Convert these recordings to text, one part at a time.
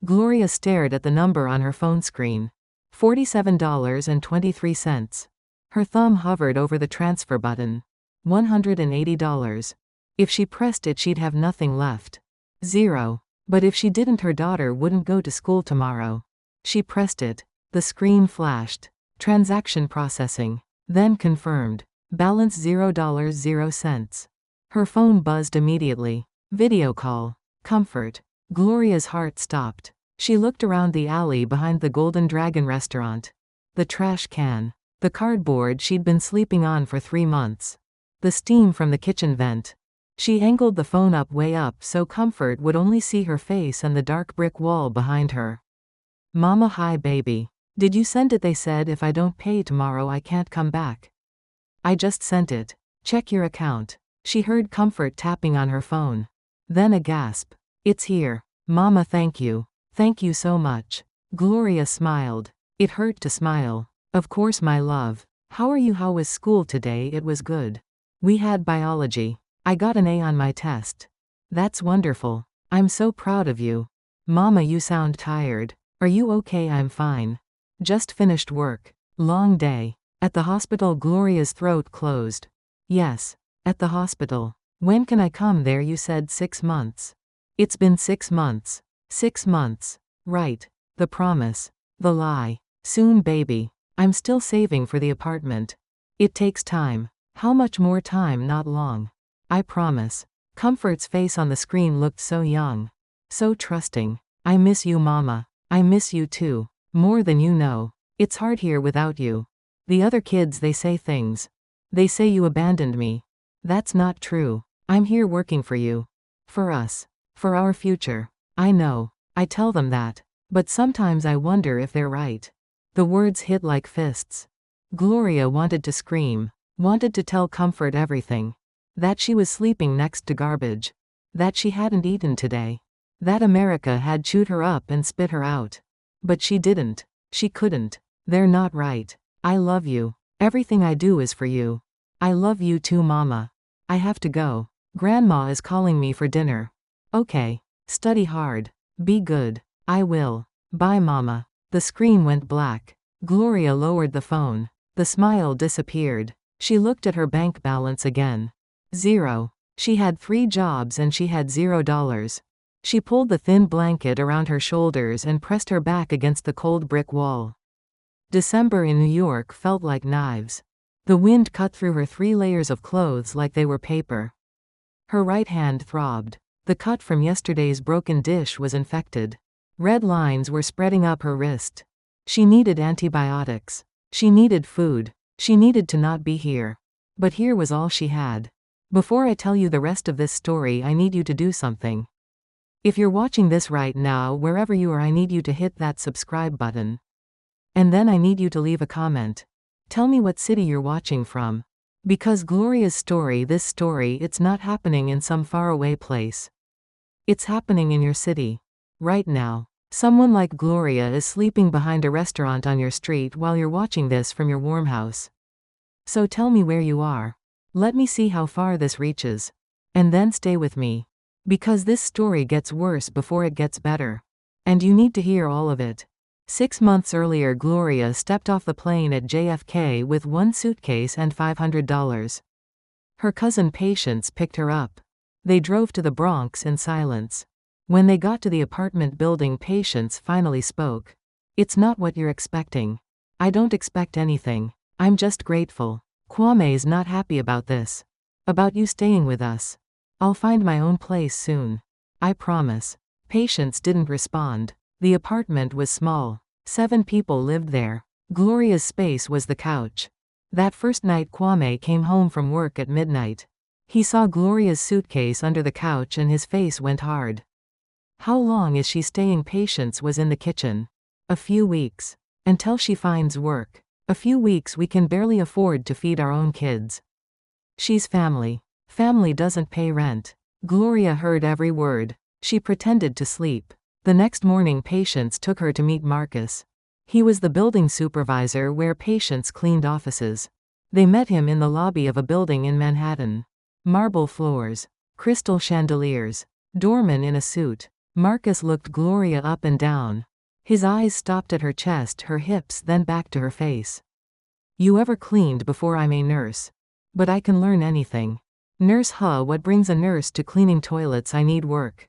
Gloria stared at the number on her phone screen. $47.23. Her thumb hovered over the transfer button. $180. If she pressed it, she'd have nothing left. Zero. But if she didn't, her daughter wouldn't go to school tomorrow. She pressed it. The screen flashed. Transaction processing. Then confirmed. Balance $0.00. Her phone buzzed immediately. Video call. Comfort. Gloria's heart stopped. She looked around the alley behind the Golden Dragon restaurant. The trash can. The cardboard she'd been sleeping on for 3 months. The steam from the kitchen vent. She angled the phone way up so Comfort would only see her face and the dark brick wall behind her. Mama, hi baby. Did you send it? They said if I don't pay tomorrow I can't come back. I just sent it. Check your account. She heard Comfort tapping on her phone. Then a gasp. It's here. Mama, thank you. Thank you so much. Gloria smiled. It hurt to smile. Of course, my love. How are you? How was school today? It was good. We had biology. I got an A on my test. That's wonderful. I'm so proud of you. Mama, you sound tired. Are you okay? I'm fine. Just finished work. Long day. At the hospital. Gloria's throat closed. Yes. At the hospital. When can I come there? You said 6 months. It's been 6 months. 6 months. Right. The promise. The lie. Soon, baby. I'm still saving for the apartment. It takes time. How much more time? Not long. I promise. Comfort's face on the screen looked so young. So trusting. I miss you, Mama. I miss you too. More than you know. It's hard here without you. The other kids, they say things. They say you abandoned me. That's not true. I'm here working for you. For us. For our future. I know. I tell them that. But sometimes I wonder if they're right. The words hit like fists. Gloria wanted to scream. Wanted to tell Comfort everything. That she was sleeping next to garbage. That she hadn't eaten today. That America had chewed her up and spit her out. But she didn't. She couldn't. They're not right. I love you. Everything I do is for you. I love you too, Mama. I have to go. Grandma is calling me for dinner. Okay. Study hard. Be good. I will. Bye, Mama. The screen went black. Gloria lowered the phone. The smile disappeared. She looked at her bank balance again. 0. She had 3 jobs and she had $0. She pulled the thin blanket around her shoulders and pressed her back against the cold brick wall. December in New York felt like knives. The wind cut through her 3 layers of clothes like they were paper. Her right hand throbbed. The cut from yesterday's broken dish was infected. Red lines were spreading up her wrist. She needed antibiotics. She needed food. She needed to not be here. But here was all she had. Before I tell you the rest of this story, I need you to do something. If you're watching this right now, wherever you are, I need you to hit that subscribe button. And then I need you to leave a comment. Tell me what city you're watching from. Because Gloria's story, this story, it's not happening in some faraway place. It's happening in your city. Right now. Someone like Gloria is sleeping behind a restaurant on your street while you're watching this from your warm house. So tell me where you are. Let me see how far this reaches. And then stay with me. Because this story gets worse before it gets better. And you need to hear all of it. 6 months earlier, Gloria stepped off the plane at JFK with 1 suitcase and $500. Her cousin Patience picked her up. They drove to the Bronx in silence. When they got to the apartment building, Patience finally spoke. It's not what you're expecting. I don't expect anything. I'm just grateful. Kwame's not happy about this. About you staying with us. I'll find my own place soon. I promise. Patience didn't respond. The apartment was small. 7 people lived there. Gloria's space was the couch. That first night Kwame came home from work at midnight. He saw Gloria's suitcase under the couch and his face went hard. How long is she staying? Patience was in the kitchen. A few weeks. Until she finds work. A few weeks. We can barely afford to feed our own kids. She's family. Family doesn't pay rent. Gloria heard every word. She pretended to sleep. The next morning Patience took her to meet Marcus. He was the building supervisor where Patience cleaned offices. They met him in the lobby of a building in Manhattan. Marble floors. Crystal chandeliers. Doorman in a suit. Marcus looked Gloria up and down. His eyes stopped at her chest, her hips, then back to her face. You ever cleaned before? I'm a nurse. But I can learn anything. Nurse? Huh? What brings a nurse to cleaning toilets? I need work.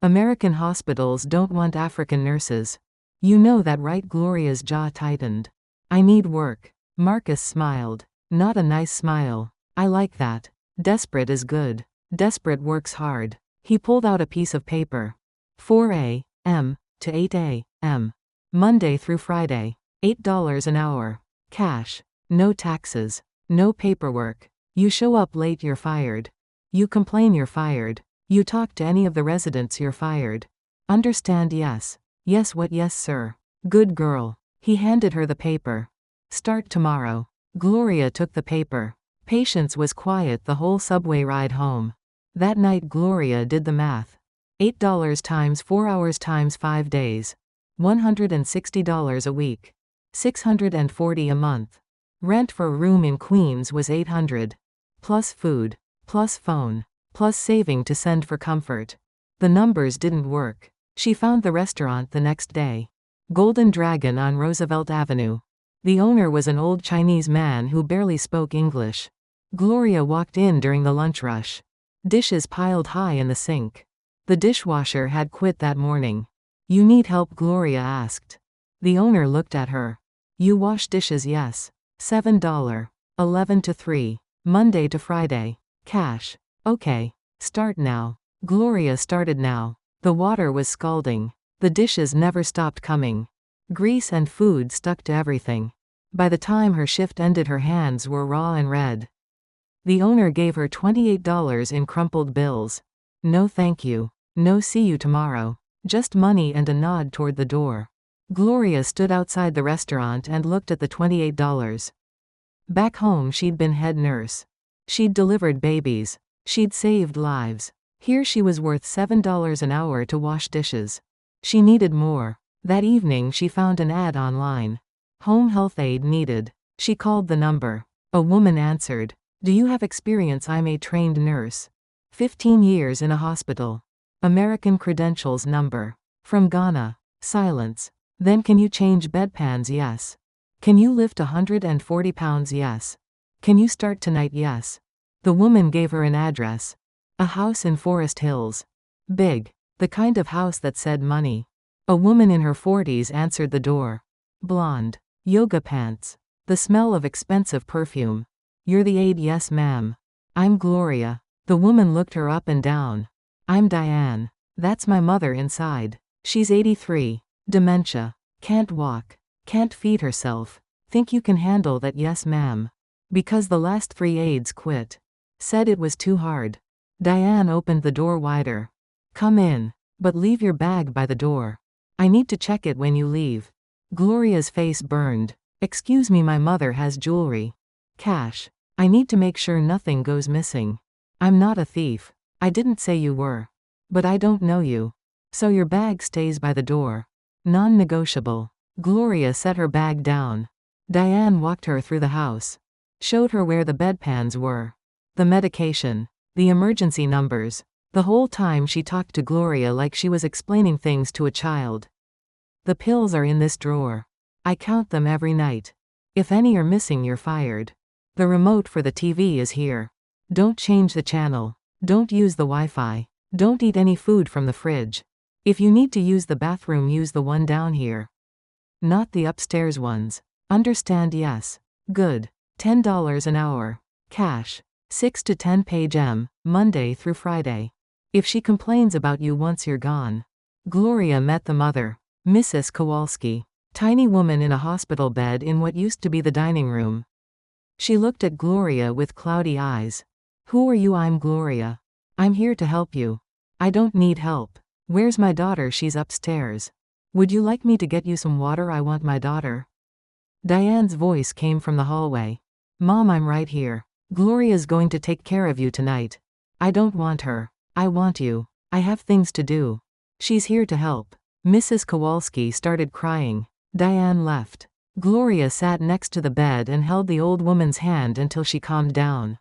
American hospitals don't want African nurses. You know that, right? Gloria's jaw tightened. I need work. Marcus smiled. Not a nice smile. I like that. Desperate is good. Desperate works hard. He pulled out a piece of paper. 4 a.m. to 8 a.m. Monday through Friday. $8 an hour. Cash. No taxes. No paperwork. You show up late, you're fired. You complain, you're fired. You talk to any of the residents, you're fired. Understand? Yes. Yes. What? Yes, sir. Good girl. He handed her the paper. Start tomorrow. Gloria took the paper. Patience was quiet the whole subway ride home. That night Gloria did the math. $8 times 4 hours times 5 days. $160 a week. $640 a month. Rent for a room in Queens was $800. Plus food. Plus phone. Plus saving to send for comfort. The numbers didn't work. She found the restaurant the next day. Golden Dragon on Roosevelt Avenue. The owner was an old Chinese man who barely spoke English. Gloria walked in during the lunch rush. Dishes piled high in the sink. The dishwasher had quit that morning. You need help? Gloria asked. The owner looked at her. You wash dishes? Yes. $7. 11 to 3. Monday to Friday. Cash. Okay. Start now. Gloria started now. The water was scalding. The dishes never stopped coming. Grease and food stuck to everything. By the time her shift ended, her hands were raw and red. The owner gave her $28 in crumpled bills. No thank you. No see you tomorrow. Just money and a nod toward the door. Gloria stood outside the restaurant and looked at the $28. Back home she'd been head nurse. She'd delivered babies. She'd saved lives. Here she was worth $7 an hour to wash dishes. She needed more. That evening she found an ad online. Home health aide needed. She called the number. A woman answered. Do you have experience? I'm a trained nurse. 15 years in a hospital. American credentials number. From Ghana. Silence. Then can you change bedpans? Yes. Can you lift 140 pounds? Yes. Can you start tonight? Yes. The woman gave her an address. A house in Forest Hills. Big. The kind of house that said money. A woman in her 40s answered the door. Blonde. Yoga pants. The smell of expensive perfume. You're the aide? Yes, ma'am. I'm Gloria. The woman looked her up and down. I'm Diane. That's my mother inside. She's 83. Dementia. Can't walk. Can't feed herself. Think you can handle that? Yes, ma'am. Because the last 3 aides quit. Said it was too hard. Diane opened the door wider. Come in. But leave your bag by the door. I need to check it when you leave. Gloria's face burned. Excuse me, my mother has jewelry. Cash. I need to make sure nothing goes missing. I'm not a thief. I didn't say you were. But I don't know you. So your bag stays by the door. Non-negotiable. Gloria set her bag down. Diane walked her through the house. Showed her where the bedpans were. The medication. The emergency numbers. The whole time she talked to Gloria like she was explaining things to a child. The pills are in this drawer. I count them every night. If any are missing, you're fired. The remote for the TV is here. Don't change the channel. Don't use the Wi-Fi. Don't eat any food from the fridge. If you need to use the bathroom, use the one down here. Not the upstairs ones. Understand? Yes. Good. $10 an hour. Cash. 6 to 10 p.m., Monday through Friday. If she complains about you once you're gone. Gloria met the mother. Mrs. Kowalski. Tiny woman in a hospital bed in what used to be the dining room. She looked at Gloria with cloudy eyes. Who are you? I'm Gloria. I'm here to help you. I don't need help. Where's my daughter? She's upstairs. Would you like me to get you some water? I want my daughter. Diane's voice came from the hallway. Mom, I'm right here. Gloria's going to take care of you tonight. I don't want her. I want you. I have things to do. She's here to help. Mrs. Kowalski started crying. Diane left. Gloria sat next to the bed and held the old woman's hand until she calmed down.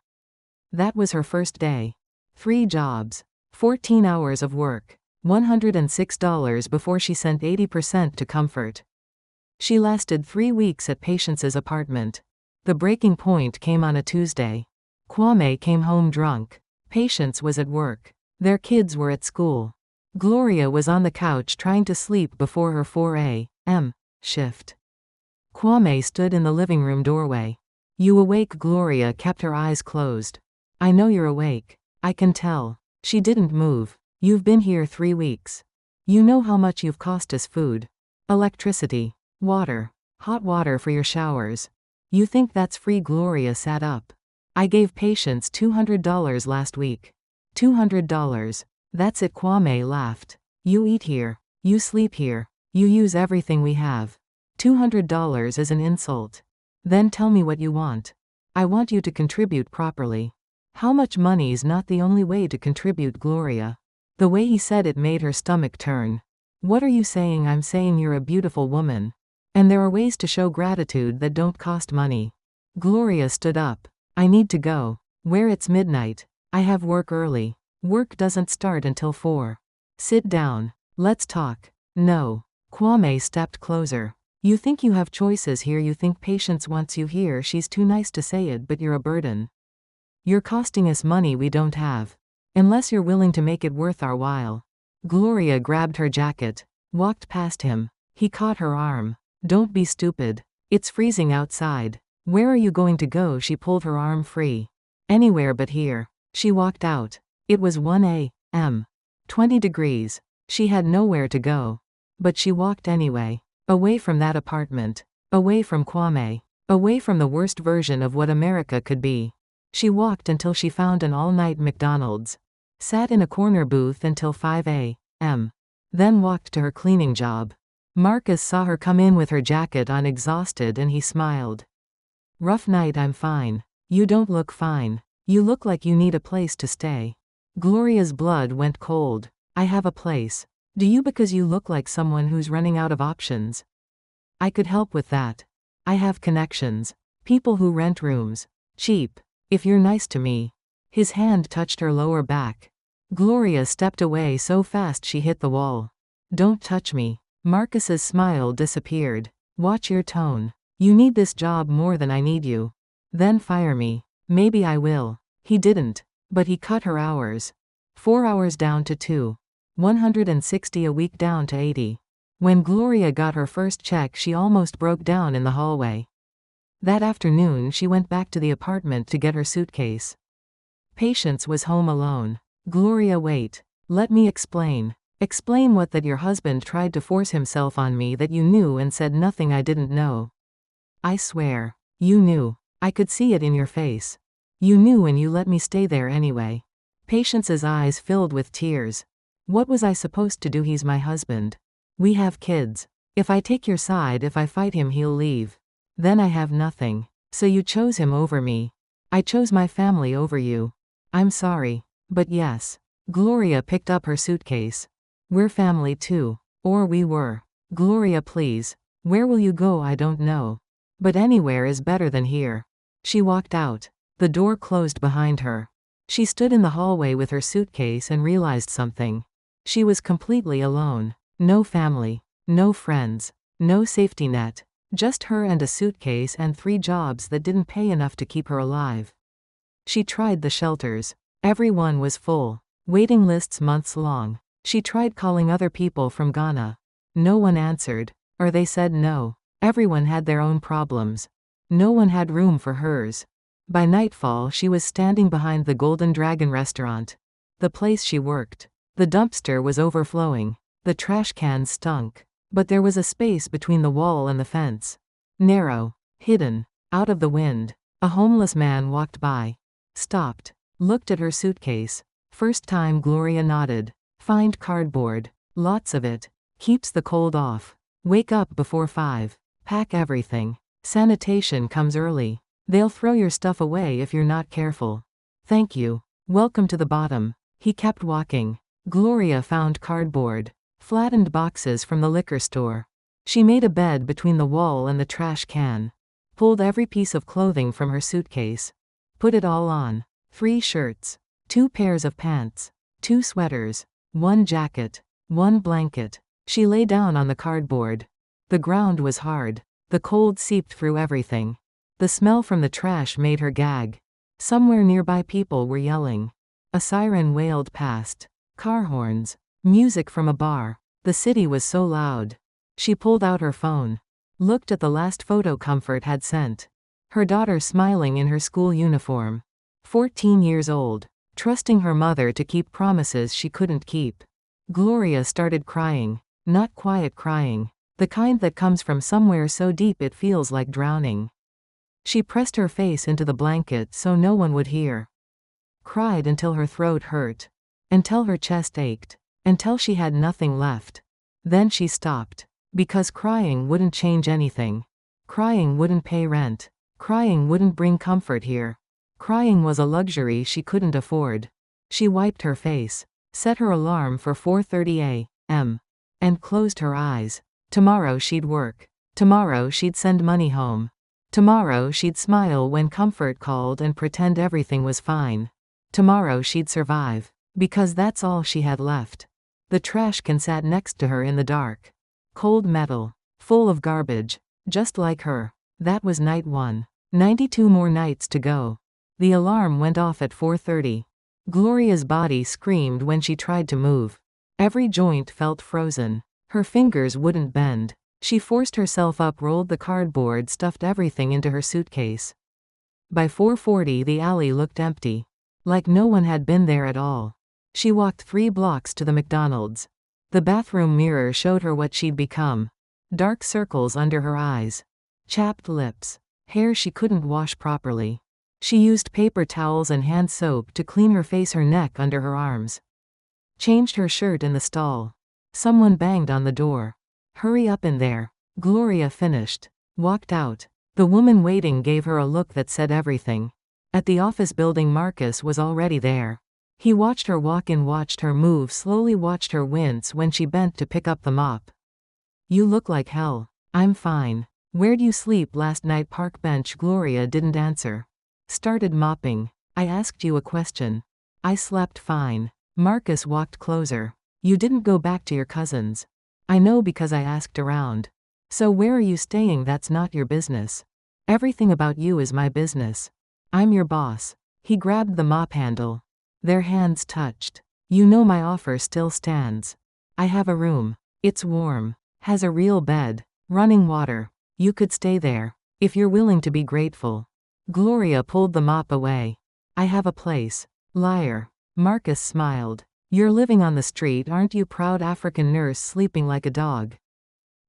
That was her first day. 3 jobs. 14 hours of work. $106 before she sent 80% to comfort. She lasted 3 weeks at Patience's apartment. The breaking point came on a Tuesday. Kwame came home drunk. Patience was at work. Their kids were at school. Gloria was on the couch trying to sleep before her 4 a.m. shift. Kwame stood in the living room doorway. "You awake?" Gloria kept her eyes closed. "I know you're awake. I can tell." She didn't move. "You've been here 3 weeks. You know how much you've cost us: food, electricity, water, hot water for your showers. You think that's free?" Gloria sat up. "I gave Patience $200 last week." $200? That's it." Kwame laughed. "You eat here. You sleep here. You use everything we have. $200 is an insult." "Then tell me what you want." "I want you to contribute properly." "How much money's not the only way to contribute." Gloria. The way he said it made her stomach turn. "What are you saying?" "I'm saying you're a beautiful woman. And there are ways to show gratitude that don't cost money." Gloria stood up. "I need to go." "Where?" "It's midnight. I have work early." "Work doesn't start until 4. Sit down. Let's talk." "No." Kwame stepped closer. "You think you have choices here. You think Patience wants you here. She's too nice to say it, but you're a burden. You're costing us money we don't have. Unless you're willing to make it worth our while." Gloria grabbed her jacket. Walked past him. He caught her arm. "Don't be stupid. It's freezing outside." "Where are you going to go?" She pulled her arm free. "Anywhere but here." She walked out. It was 1 a.m. 20 degrees. She had nowhere to go. But she walked anyway. Away from that apartment. Away from Kwame. Away from the worst version of what America could be. She walked until she found an all-night McDonald's. Sat in a corner booth until 5 a.m. Then walked to her cleaning job. Marcus saw her come in with her jacket on, exhausted, and he smiled. "Rough night." "I'm fine." "You don't look fine. You look like you need a place to stay." Gloria's blood went cold. "I have a place." "Do you? Because you look like someone who's running out of options." "I could help with that. I have connections. People who rent rooms. Cheap. If you're nice to me." His hand touched her lower back. Gloria stepped away so fast she hit the wall. "Don't touch me." Marcus's smile disappeared. "Watch your tone. You need this job more than I need you. Then fire me." "Maybe I will." He didn't. But he cut her hours. 4 hours down to 2. 160 a week down to 80. When Gloria got her first check, she almost broke down in the hallway. That afternoon she went back to the apartment to get her suitcase. Patience was home alone. "Gloria, wait. Let me explain." "Explain what?" "That your husband tried to force himself on me, that you knew and said nothing I didn't know." "I swear. You knew. I could see it in your face. You knew and you let me stay there anyway." Patience's eyes filled with tears. "What was I supposed to do? He's my husband. We have kids. If I take your side, if I fight him, he'll leave. Then I have nothing. So you chose him over me." "I chose my family over you." "I'm sorry. But yes." Gloria picked up her suitcase. "We're family too. Or we were." "Gloria, please. Where will you go?" "I don't know. But anywhere is better than here." She walked out. The door closed behind her. She stood in the hallway with her suitcase and realized something. She was completely alone. No family. No friends. No safety net. Just her and a suitcase and 3 jobs that didn't pay enough to keep her alive. She tried the shelters. Every one was full. Waiting lists months long. She tried calling other people from Ghana. No one answered. Or they said no. Everyone had their own problems. No one had room for hers. By nightfall she was standing behind the Golden Dragon restaurant. The place she worked. The dumpster was overflowing. The trash cans stunk. But there was a space between the wall and the fence. Narrow. Hidden. Out of the wind. A homeless man walked by. Stopped. Looked at her suitcase. First time. Gloria nodded. "Find cardboard. Lots of it. Keeps the cold off. Wake up before 5. Pack everything. Sanitation comes early. They'll throw your stuff away if you're not careful. Thank you. Welcome to the bottom." He kept walking. Gloria found cardboard. Flattened boxes from the liquor store. She made a bed between the wall and the trash can. Pulled every piece of clothing from her suitcase. Put it all on. 3 shirts. 2 pairs of pants. 2 sweaters. 1 jacket. One blanket. She lay down on the cardboard. The ground was hard. The cold seeped through everything. The smell from the trash made her gag. Somewhere nearby people were yelling. A siren wailed past. Car horns. Music from a bar. The city was so loud. She pulled out her phone. Looked at the last photo Comfort had sent. Her daughter smiling in her school uniform. 14 years old. Trusting her mother to keep promises she couldn't keep. Gloria started crying. Not quiet crying. The kind that comes from somewhere so deep it feels like drowning. She pressed her face into the blanket so no one would hear. Cried until her throat hurt. Until her chest ached. Until she had nothing left. Then she stopped. Because crying wouldn't change anything. Crying wouldn't pay rent. Crying wouldn't bring comfort here. Crying was a luxury she couldn't afford. She wiped her face. Set her alarm for 4:30 a.m. and closed her eyes. Tomorrow she'd work. Tomorrow she'd send money home. Tomorrow she'd smile when Comfort called and pretend everything was fine. Tomorrow she'd survive. Because that's all she had left. The trash can sat next to her in the dark. Cold metal. Full of garbage. Just like her. That was night 1. 92 more nights to go. The alarm went off at 4:30. Gloria's body screamed when she tried to move. Every joint felt frozen. Her fingers wouldn't bend. She forced herself up, rolled the cardboard, stuffed everything into her suitcase. By 4:40 the alley looked empty. Like no one had been there at all. She walked 3 blocks to the McDonald's. The bathroom mirror showed her what she'd become. Dark circles under her eyes. Chapped lips. Hair she couldn't wash properly. She used paper towels and hand soap to clean her face, her neck, under her arms. Changed her shirt in the stall. Someone banged on the door. Hurry up in there. Gloria finished. Walked out. The woman waiting gave her a look that said everything. At the office building, Marcus was already there. He watched her walk in, watched her move slowly, watched her wince when she bent to pick up the mop. You look like hell. I'm fine. Where'd you sleep last night? Park bench. Gloria didn't answer. Started mopping. I asked you a question. I slept fine. Marcus walked closer. You didn't go back to your cousin's. I know because I asked around. So where are you staying? That's not your business. Everything about you is my business. I'm your boss. He grabbed the mop handle. Their hands touched. You know my offer still stands. I have a room. It's warm. Has a real bed. Running water. You could stay there. If you're willing to be grateful. Gloria pulled the mop away. I have a place. Liar. Marcus smiled. You're living on the street, aren't you? Proud African nurse sleeping like a dog.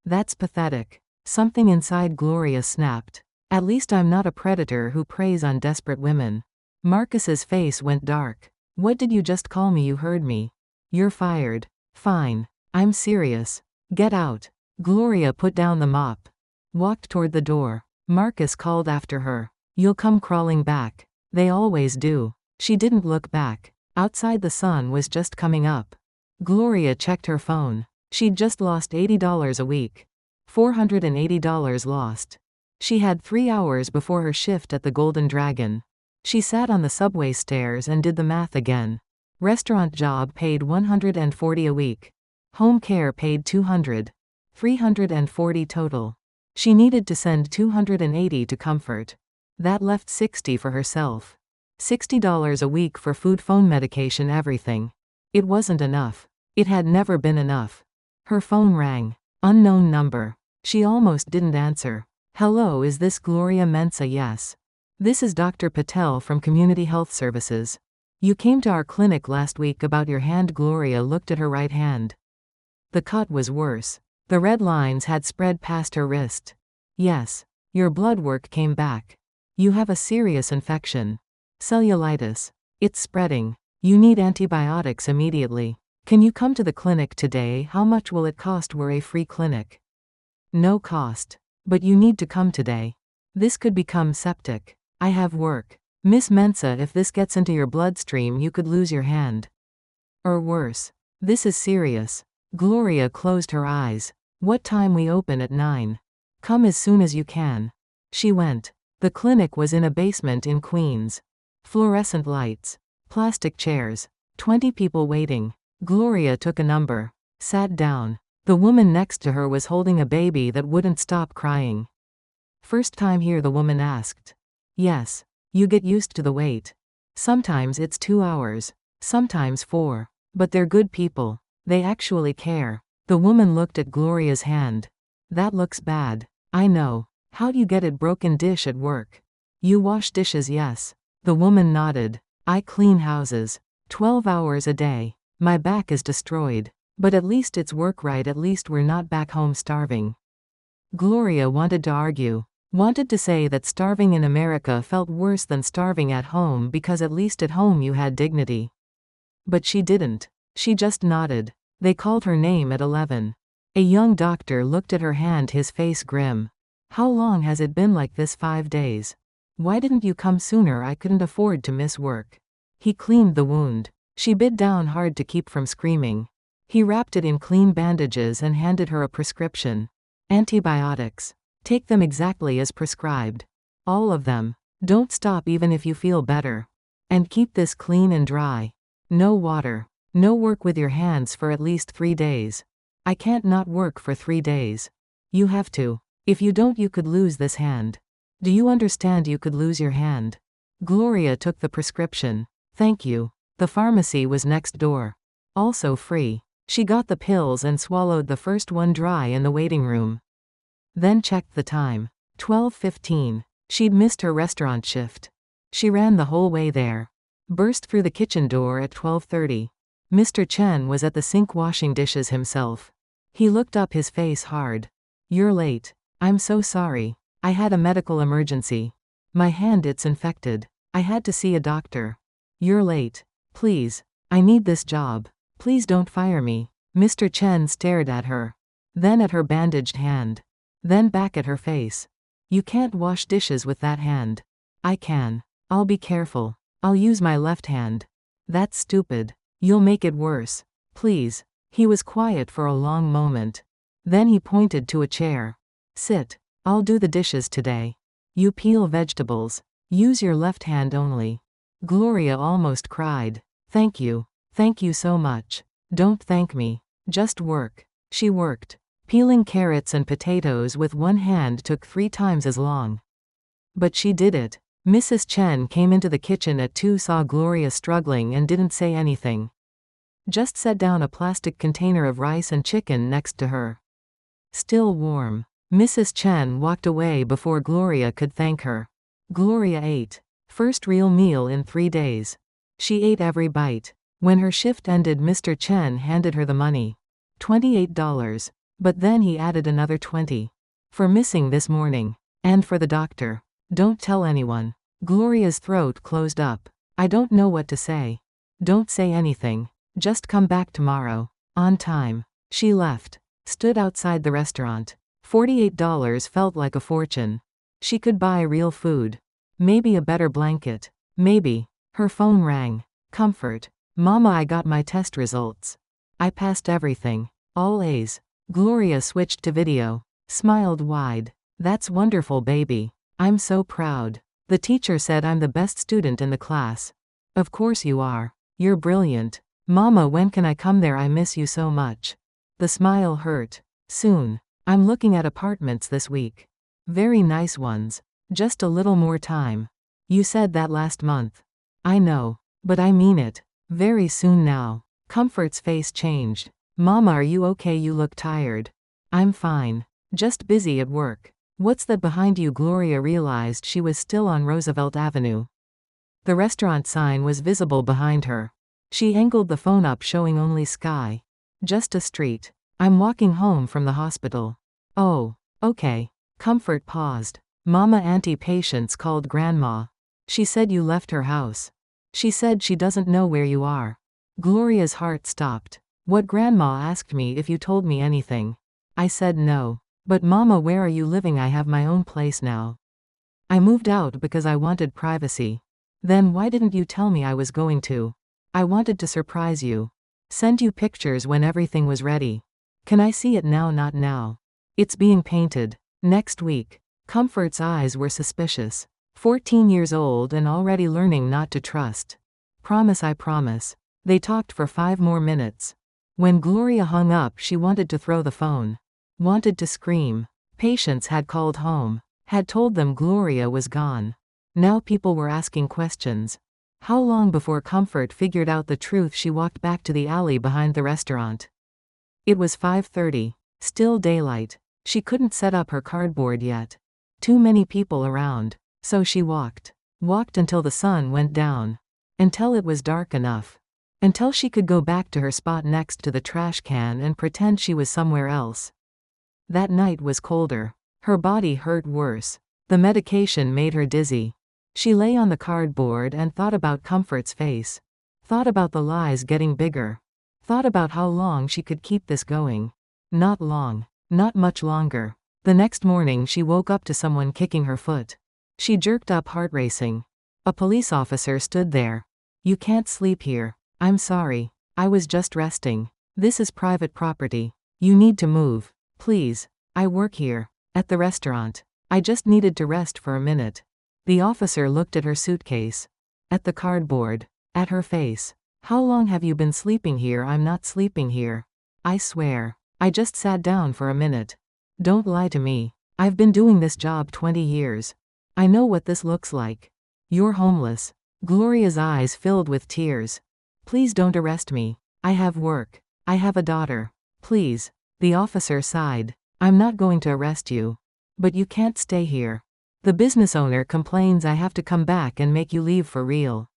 That's pathetic. Something inside Gloria snapped. At least I'm not a predator who preys on desperate women. Marcus's face went dark. What did you just call me? You heard me. You're fired. Fine. I'm serious. Get out. Gloria put down the mop. Walked toward the door. Marcus called after her. You'll come crawling back. They always do. She didn't look back. Outside the sun was just coming up. Gloria checked her phone. She'd just lost $80 a week. $480 lost. She had 3 hours before her shift at the Golden Dragon. She sat on the subway stairs and did the math again. Restaurant job paid $140 a week. Home care paid $200. $340 total. She needed to send $280 to Comfort. That left $60 for herself. $60 a week for food, phone, medication, everything. It wasn't enough. It had never been enough. Her phone rang. Unknown number. She almost didn't answer. Hello, is this Gloria Mensa? Yes. This is Dr. Patel from Community Health Services. You came to our clinic last week about your hand. Gloria looked at her right hand. The cut was worse. The red lines had spread past her wrist. Yes. Your blood work came back. You have a serious infection. Cellulitis. It's spreading. You need antibiotics immediately. Can you come to the clinic today? How much will it cost? We're a free clinic. No cost. But you need to come today. This could become septic. I have work. Miss Mensa, if this gets into your bloodstream, you could lose your hand. Or worse. This is serious. Gloria closed her eyes. What time? We open at 9. Come as soon as you can. She went. The clinic was in a basement in Queens. Fluorescent lights. Plastic chairs. 20 people waiting. Gloria took a number. Sat down. The woman next to her was holding a baby that wouldn't stop crying. First time here, the woman asked. Yes. You get used to the wait. Sometimes it's 2 hours. Sometimes 4. But they're good people. They actually care. The woman looked at Gloria's hand. That looks bad. I know. How'd you get it broken dish at work? You wash dishes, yes. The woman nodded. I clean houses. 12 hours a day. My back is destroyed. But at least it's work, right? At least we're not back home starving. Gloria wanted to argue. Wanted to say that starving in America felt worse than starving at home because at least at home you had dignity. But she didn't. She just nodded. They called her name at 11. A young doctor looked at her hand, his face grim. How long has it been like this? 5 days. Why didn't you come sooner? I couldn't afford to miss work. He cleaned the wound. She bit down hard to keep from screaming. He wrapped it in clean bandages and handed her a prescription. Antibiotics. Take them exactly as prescribed. All of them. Don't stop even if you feel better. And keep this clean and dry. No water. No work with your hands for at least 3 days. I can't not work for 3 days. You have to. If you don't, you could lose this hand. Do you understand? You could lose your hand. Gloria took the prescription. Thank you. The pharmacy was next door. Also free. She got the pills and swallowed the first one dry in the waiting room. Then checked the time. 12:15. She'd missed her restaurant shift. She ran the whole way there. Burst through the kitchen door at 12:30. Mr. Chen was at the sink washing dishes himself. He looked up, his face hard. You're late. I'm so sorry. I had a medical emergency. My hand, it's infected. I had to see a doctor. You're late. Please. I need this job. Please don't fire me. Mr. Chen stared at her. Then at her bandaged hand. Then back at her face. You can't wash dishes with that hand. I can. I'll be careful. I'll use my left hand. That's stupid. You'll make it worse. Please. He was quiet for a long moment. Then he pointed to a chair. Sit. I'll do the dishes today. You peel vegetables. Use your left hand only. Gloria almost cried. Thank you. Thank you so much. Don't thank me. Just work. She worked. Peeling carrots and potatoes with one hand took 3 times as long. But she did it. Mrs. Chen came into the kitchen at 2, saw Gloria struggling and didn't say anything. Just set down a plastic container of rice and chicken next to her. Still warm. Mrs. Chen walked away before Gloria could thank her. Gloria ate. First real meal in 3 days. She ate every bite. When her shift ended, Mr. Chen handed her the money. $28. But then he added another 20. For missing this morning. And for the doctor. Don't tell anyone. Gloria's throat closed up. I don't know what to say. Don't say anything. Just come back tomorrow. On time. She left. Stood outside the restaurant. $48 felt like a fortune. She could buy real food. Maybe a better blanket. Maybe. Her phone rang. Comfort. Mama, I got my test results. I passed everything. All A's. Gloria switched to video. Smiled wide. That's wonderful, baby. I'm so proud. The teacher said I'm the best student in the class. Of course you are. You're brilliant. Mama, when can I come there? I miss you so much. The smile hurt. Soon. I'm looking at apartments this week. Very nice ones. Just a little more time. You said that last month. I know. But I mean it. Very soon now. Comfort's face changed. Mama, are you okay? You look tired. I'm fine. Just busy at work. What's that behind you? Gloria realized she was still on Roosevelt Avenue. The restaurant sign was visible behind her. She angled the phone up, showing only sky. Just a street. I'm walking home from the hospital. Oh, okay. Comfort paused. Mama, Auntie Patience called Grandma. She said you left her house. She said she doesn't know where you are. Gloria's heart stopped. What? Grandma asked me if you told me anything. I said no. But Mama, where are you living? I have my own place now. I moved out because I wanted privacy. Then why didn't you tell me? I was going to. I wanted to surprise you. Send you pictures when everything was ready. Can I see it now? Not now. It's being painted. Next week. Comfort's eyes were suspicious. 14 years old and already learning not to trust. Promise, I promise. They talked for 5 more minutes. When Gloria hung up, she wanted to throw the phone. Wanted to scream. Patients had called home. Had told them Gloria was gone. Now people were asking questions. How long before Comfort figured out the truth? She walked back to the alley behind the restaurant. It was 5:30. Still daylight. She couldn't set up her cardboard yet. Too many people around. So she walked. Walked until the sun went down. Until it was dark enough. Until she could go back to her spot next to the trash can and pretend she was somewhere else. That night was colder. Her body hurt worse. The medication made her dizzy. She lay on the cardboard and thought about Comfort's face. Thought about the lies getting bigger. Thought about how long she could keep this going. Not long. Not much longer. The next morning she woke up to someone kicking her foot. She jerked up, heart racing. A police officer stood there. "You can't sleep here." "I'm sorry. I was just resting. This is private property. You need to move. Please. I work here. At the restaurant. I just needed to rest for a minute." The officer looked at her suitcase. At the cardboard. At her face. "How long have you been sleeping here?" "I'm not sleeping here. I swear. I just sat down for a minute. Don't lie to me. I've been doing this job 20 years. I know what this looks like. You're homeless." Gloria's eyes filled with tears. "Please don't arrest me. I have work. I have a daughter. Please." The officer sighed. "I'm not going to arrest you. But you can't stay here. The business owner complains I have to come back and make you leave for real.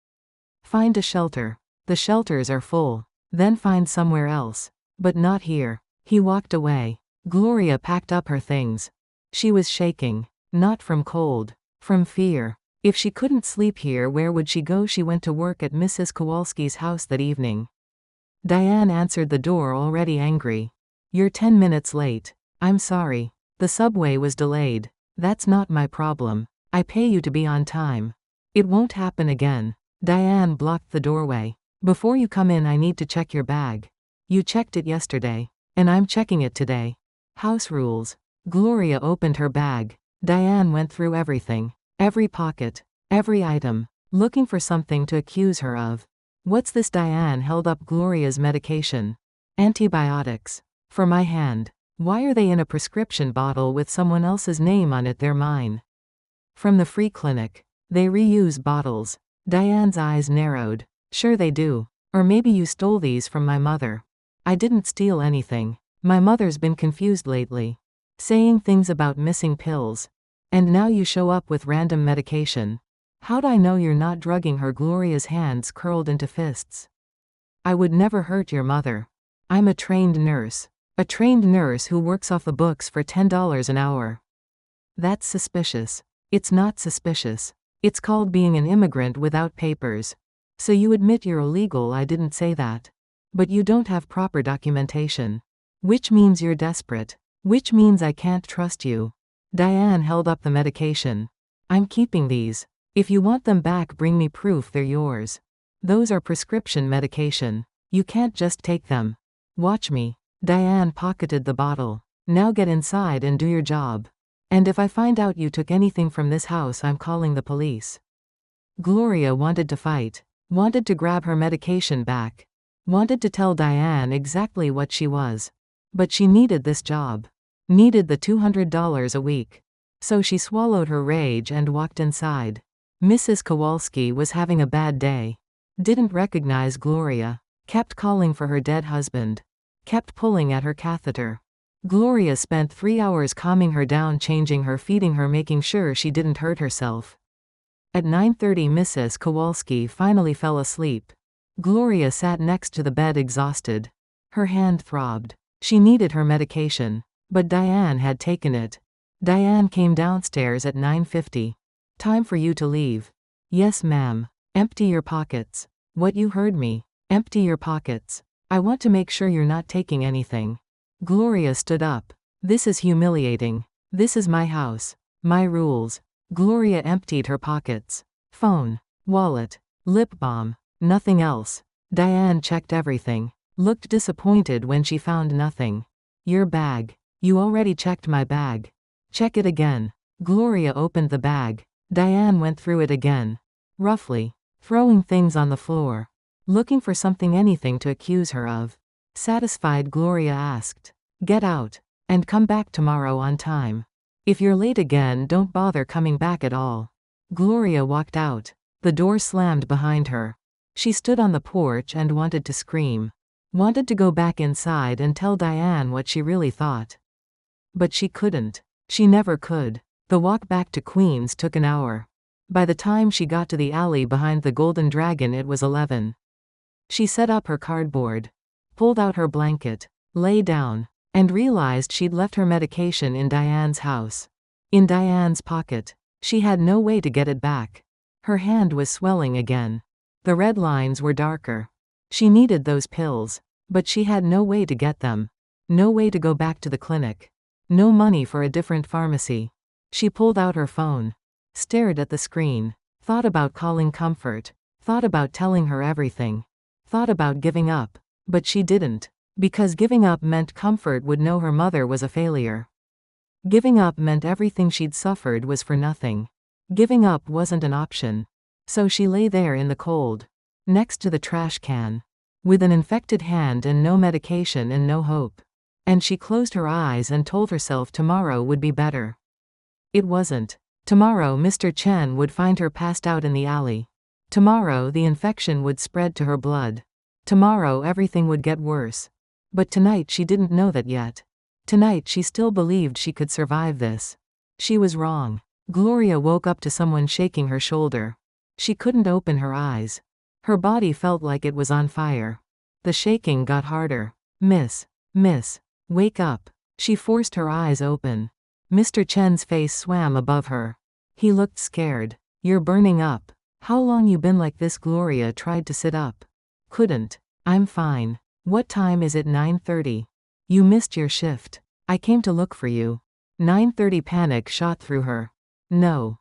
Find a shelter. The shelters are full. Then find somewhere else. But not here." He walked away. Gloria packed up her things. She was shaking. Not from cold. From fear. If she couldn't sleep here, where would she go? She went to work at Mrs. Kowalski's house that evening. Diane answered the door, already angry. "You're 10 minutes late." "I'm sorry. The subway was delayed." "That's not my problem. I pay you to be on time." "It won't happen again." Diane blocked the doorway. "Before you come in, I need to check your bag. You checked it yesterday. And I'm checking it today. House rules." Gloria opened her bag. Diane went through everything. Every pocket. Every item. Looking for something to accuse her of. "What's this?" Diane held up Gloria's medication. "Antibiotics. For my hand." "Why are they in a prescription bottle with someone else's name on it?" "They're mine. From the free clinic. They reuse bottles." Diane's eyes narrowed. "Sure they do. Or maybe you stole these from my mother." "I didn't steal anything. My mother's been confused lately. Saying things about missing pills. And now you show up with random medication. How'd I know you're not drugging her?" Gloria's hands curled into fists. "I would never hurt your mother. I'm a trained nurse. A trained nurse who works off the books for $10 an hour. That's suspicious." "It's not suspicious. It's called being an immigrant without papers. So you admit you're illegal." "I didn't say that. But you don't have proper documentation. Which means you're desperate. Which means I can't trust you." Diane held up the medication. "I'm keeping these. If you want them back, bring me proof they're yours. Those are prescription medication. You can't just take them. Watch me." Diane pocketed the bottle. "Now get inside and do your job. And if I find out you took anything from this house, I'm calling the police." Gloria wanted to fight. Wanted to grab her medication back. Wanted to tell Diane exactly what she was. But she needed this job. Needed the $200 a week. So she swallowed her rage and walked inside. Mrs. Kowalski was having a bad day. Didn't recognize Gloria. Kept calling for her dead husband. Kept pulling at her catheter. Gloria spent 3 hours calming her down, changing her, feeding her, making sure she didn't hurt herself. At 9:30 Mrs. Kowalski finally fell asleep. Gloria sat next to the bed, exhausted. Her hand throbbed. She needed her medication. But Diane had taken it. Diane came downstairs at 9:50. "Time for you to leave." "Yes, ma'am." "Empty your pockets." "What? You heard me. Empty your pockets. I want to make sure you're not taking anything." Gloria stood up. "This is humiliating. This is my house. My rules." Gloria emptied her pockets. Phone. Wallet. Lip balm. Nothing else. Diane checked everything. Looked disappointed when she found nothing. "Your bag." "You already checked my bag." "Check it again." Gloria opened the bag. Diane went through it again. Roughly. Throwing things on the floor. Looking for something, anything to accuse her of. Satisfied, Gloria asked. Get out. And come back tomorrow on time. If you're late again, don't bother coming back at all. Gloria walked out. The door slammed behind her. She stood on the porch and wanted to scream. Wanted to go back inside and tell Diane what she really thought. But she couldn't. She never could. The walk back to Queens took an hour. By the time she got to the alley behind the Golden Dragon, it was 11. She set up her cardboard, pulled out her blanket, lay down, and realized she'd left her medication in Diane's house. In Diane's pocket. She had no way to get it back. Her hand was swelling again. The red lines were darker. She needed those pills, but she had no way to get them. No way to go back to the clinic. No money for a different pharmacy. She pulled out her phone, stared at the screen, thought about calling Comfort, thought about telling her everything, thought about giving up, but she didn't, because giving up meant Comfort would know her mother was a failure. Giving up meant everything she'd suffered was for nothing. Giving up wasn't an option. So she lay there in the cold, next to the trash can, with an infected hand and no medication and no hope. And she closed her eyes and told herself tomorrow would be better. It wasn't. Tomorrow Mr. Chen would find her passed out in the alley. Tomorrow the infection would spread to her blood. Tomorrow everything would get worse. But tonight she didn't know that yet. Tonight she still believed she could survive this. She was wrong. Gloria woke up to someone shaking her shoulder. She couldn't open her eyes. Her body felt like it was on fire. The shaking got harder. Miss, wake up. She forced her eyes open. Mr. Chen's face swam above her. He looked scared. You're burning up. How long you been like this? Gloria tried to sit up. Couldn't. I'm fine. What time is it? 9:30. You missed your shift. I came to look for you. 9:30. Panic shot through her. No.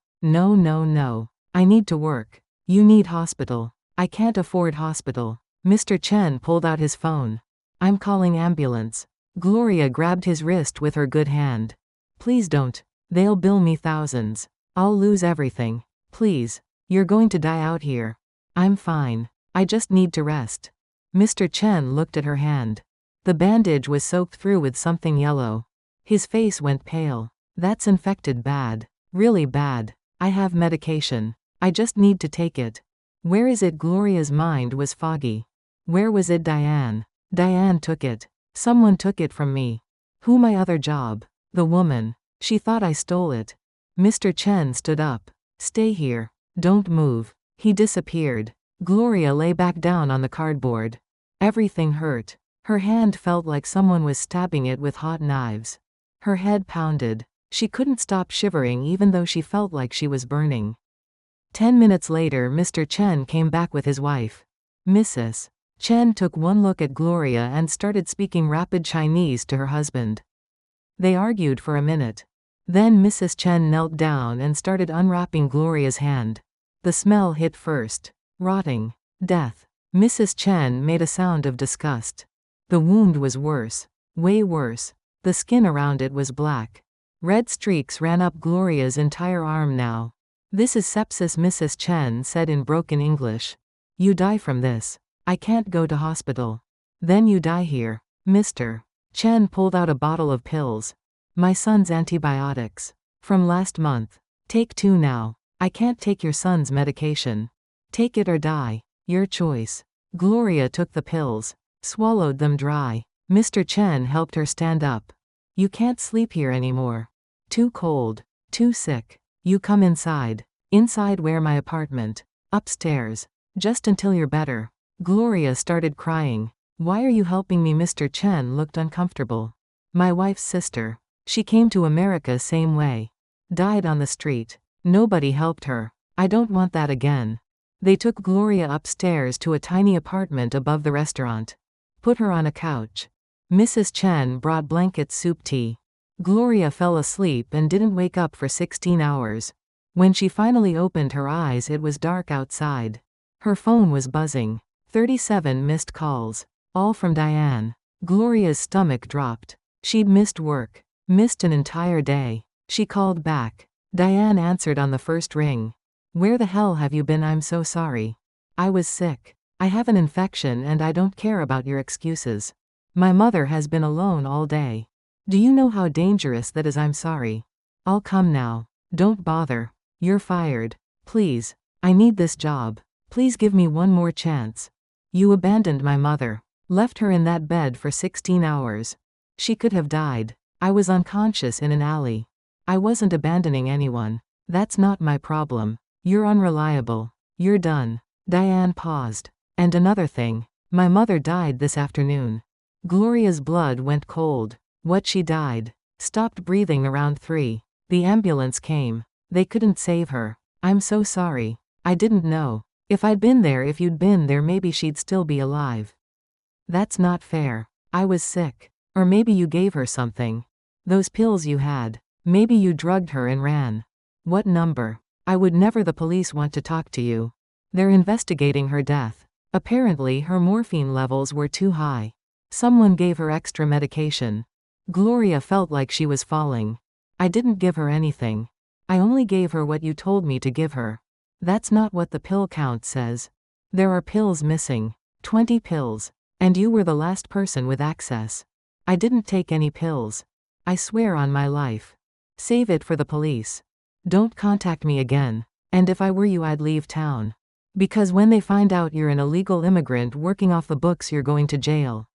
I need to work. You need hospital. I can't afford hospital. Mr. Chen pulled out his phone. I'm calling ambulance. Gloria grabbed his wrist with her good hand. Please don't. They'll bill me thousands. I'll lose everything. Please. You're going to die out here. I'm fine. I just need to rest. Mr. Chen looked at her hand. The bandage was soaked through with something yellow. His face went pale. That's infected bad. Really bad. I have medication. I just need to take it. Where is it? Gloria's mind was foggy. Where was it? Diane. Diane took it. Someone took it from me. Who? My other job. The woman. She thought I stole it. Mr. Chen stood up. Stay here. Don't move. He disappeared. Gloria lay back down on the cardboard. Everything hurt. Her hand felt like someone was stabbing it with hot knives. Her head pounded. She couldn't stop shivering even though she felt like she was burning. 10 minutes later, Mr. Chen came back with his wife. Mrs. Chen took one look at Gloria and started speaking rapid Chinese to her husband. They argued for a minute. Then Mrs. Chen knelt down and started unwrapping Gloria's hand. The smell hit first. Rotting. Death. Mrs. Chen made a sound of disgust. The wound was worse. Way worse. The skin around it was black. Red streaks ran up Gloria's entire arm now. This is sepsis, Mrs. Chen said in broken English. You die from this. I can't go to hospital. Then you die here. Mr. Chen pulled out a bottle of pills. My son's antibiotics. From last month. Take 2 now. I can't take your son's medication. Take it or die. Your choice. Gloria took the pills. Swallowed them dry. Mr. Chen helped her stand up. You can't sleep here anymore. Too cold. Too sick. You come inside. Inside where? My apartment. Upstairs. Just until you're better. Gloria started crying. Why are you helping me? Mr. Chen looked uncomfortable. My wife's sister. She came to America same way. Died on the street. Nobody helped her. I don't want that again. They took Gloria upstairs to a tiny apartment above the restaurant. Put her on a couch. Mrs. Chen brought blankets, soup, tea. Gloria fell asleep and didn't wake up for 16 hours. When she finally opened her eyes, it was dark outside. Her phone was buzzing. 37 missed calls. All from Diane. Gloria's stomach dropped. She'd missed work. Missed an entire day. She called back. Diane answered on the first ring. Where the hell have you been? I'm so sorry. I was sick. I have an infection and I don't care about your excuses. My mother has been alone all day. Do you know how dangerous that is? I'm sorry. I'll come now. Don't bother. You're fired. Please. I need this job. Please give me one more chance. You abandoned my mother. Left her in that bed for 16 hours. She could have died. I was unconscious in an alley. I wasn't abandoning anyone. That's not my problem. You're unreliable. You're done. Diane paused. And another thing. My mother died this afternoon. Gloria's blood went cold. What, she died? Stopped breathing around 3. The ambulance came. They couldn't save her. I'm so sorry. I didn't know. If I'd been there, if you'd been there, maybe she'd still be alive. That's not fair. I was sick. Or maybe you gave her something. Those pills you had. Maybe you drugged her and ran. What number? I would never. The police want to talk to you. They're investigating her death. Apparently her morphine levels were too high. Someone gave her extra medication. Gloria felt like she was falling. I didn't give her anything. I only gave her what you told me to give her. That's not what the pill count says. There are pills missing. 20 pills. And you were the last person with access. I didn't take any pills. I swear on my life. Save it for the police. Don't contact me again. And if I were you, I'd leave town. Because when they find out you're an illegal immigrant working off the books, you're going to jail.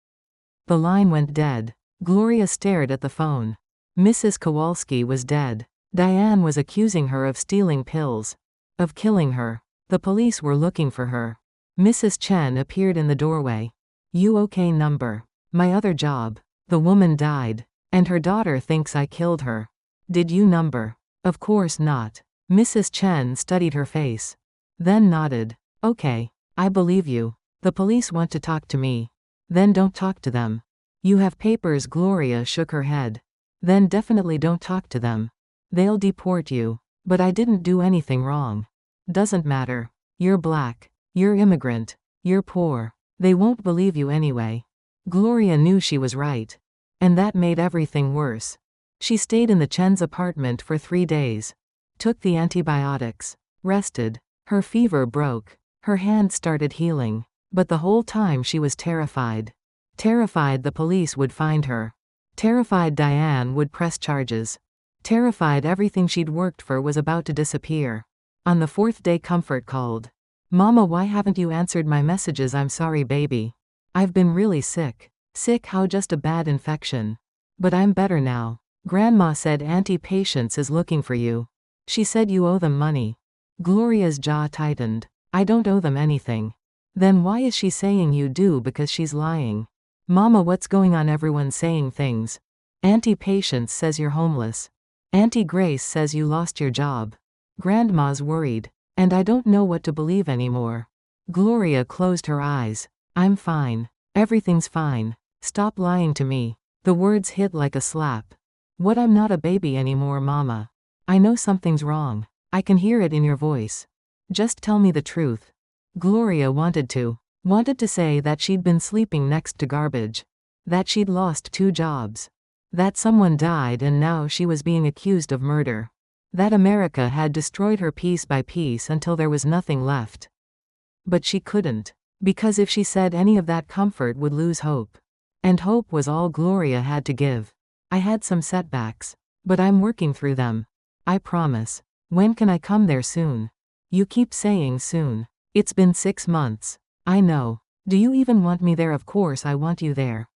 The line went dead. Gloria stared at the phone. Mrs. Kowalski was dead. Diane was accusing her of stealing pills. Of killing her. The police were looking for her. Mrs. Chen appeared in the doorway. You okay, number? My other job. The woman died. And her daughter thinks I killed her. Did you, number? Of course not. Mrs. Chen studied her face. Then nodded. Okay. I believe you. The police want to talk to me. Then don't talk to them. You have papers. Gloria shook her head. Then definitely don't talk to them. They'll deport you. But I didn't do anything wrong. Doesn't matter. You're black. You're immigrant. You're poor. They won't believe you anyway. Gloria knew she was right. And that made everything worse. She stayed in the Chen's apartment for 3 days. Took the antibiotics. Rested. Her fever broke. Her hand started healing. But the whole time she was terrified. Terrified the police would find her. Terrified Diane would press charges. Terrified everything she'd worked for was about to disappear. On the 4th day, Comfort called. Mama, why haven't you answered my messages? I'm sorry, baby. I've been really sick. Sick how? Just a bad infection. But I'm better now. Grandma said Auntie Patience is looking for you. She said you owe them money. Gloria's jaw tightened. I don't owe them anything. Then why is she saying you do? Because she's lying. Mama, what's going on? Everyone's saying things. Auntie Patience says you're homeless. Auntie Grace says you lost your job. Grandma's worried. And I don't know what to believe anymore. Gloria closed her eyes. I'm fine. Everything's fine. Stop lying to me. The words hit like a slap. What? I'm not a baby anymore, Mama. I know something's wrong. I can hear it in your voice. Just tell me the truth. Gloria wanted to say that she'd been sleeping next to garbage. That she'd lost 2 jobs. That someone died and now she was being accused of murder. That America had destroyed her piece by piece until there was nothing left. But she couldn't. Because if she said any of that, Comfort would lose hope. And hope was all Gloria had to give. I had some setbacks. But I'm working through them. I promise. When can I come there? Soon. You keep saying soon. It's been 6 months. I know. Do you even want me there? Of course I want you there.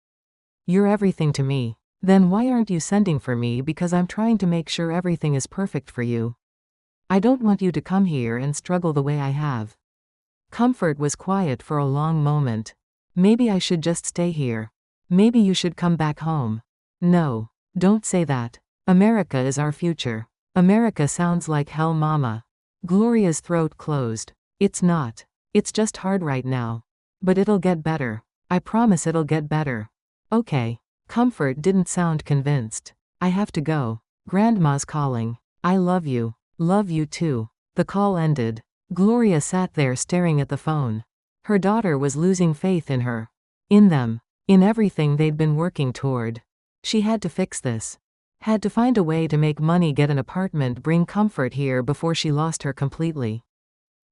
You're everything to me. Then why aren't you sending for me? Because I'm trying to make sure everything is perfect for you. I don't want you to come here and struggle the way I have. Comfort was quiet for a long moment. Maybe I should just stay here. Maybe you should come back home. No. Don't say that. America is our future. America sounds like hell, Mama. Gloria's throat closed. It's not. It's just hard right now. But it'll get better. I promise it'll get better. Okay. Comfort didn't sound convinced. I have to go. Grandma's calling. I love you. Love you too. The call ended. Gloria sat there staring at the phone. Her daughter was losing faith in her. In them. In everything they'd been working toward. She had to fix this. Had to find a way to make money, get an apartment, bring Comfort here before she lost her completely.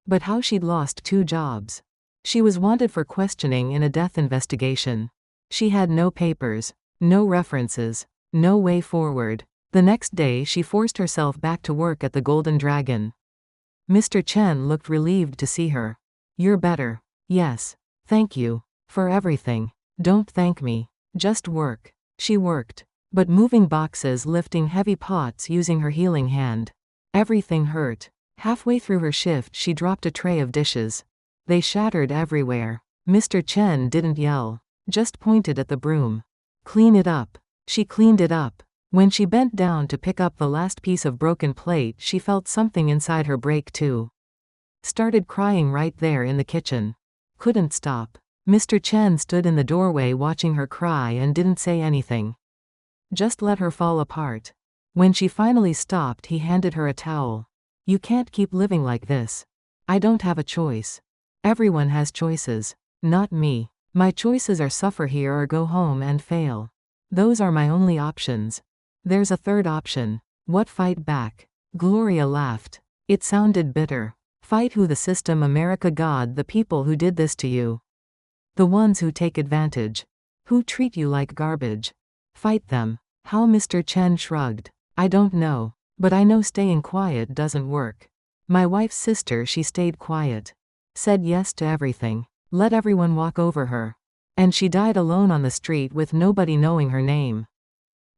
But how? She'd lost 2 jobs. She was wanted for questioning in a death investigation. She had no papers, no references, no way forward. The next day she forced herself back to work at the Golden Dragon. Mr. Chen looked relieved to see her. "You're better." "Yes. Thank you. For everything." "Don't thank me. Just work." She worked. But moving boxes, lifting heavy pots using her healing hand. Everything hurt. Halfway through her shift she dropped a tray of dishes. They shattered everywhere. Mr. Chen didn't yell, just pointed at the broom. "Clean it up." She cleaned it up. When she bent down to pick up the last piece of broken plate, she felt something inside her break too. Started crying right there in the kitchen. Couldn't stop. Mr. Chen stood in the doorway watching her cry and didn't say anything. Just let her fall apart. When she finally stopped, he handed her a towel. "You can't keep living like this." "I don't have a choice." "Everyone has choices. Not me. My choices are suffer here or go home and fail. Those are my only options." "There's a third option." "What? Fight back." Gloria laughed. It sounded bitter. "Fight who? The system, America, God, the people who did this to you. The ones who take advantage. Who treat you like garbage. Fight them." How? Mr. Chen shrugged. "I don't know. But I know staying quiet doesn't work. My wife's sister, she stayed quiet. Said yes to everything. Let everyone walk over her. And she died alone on the street with nobody knowing her name.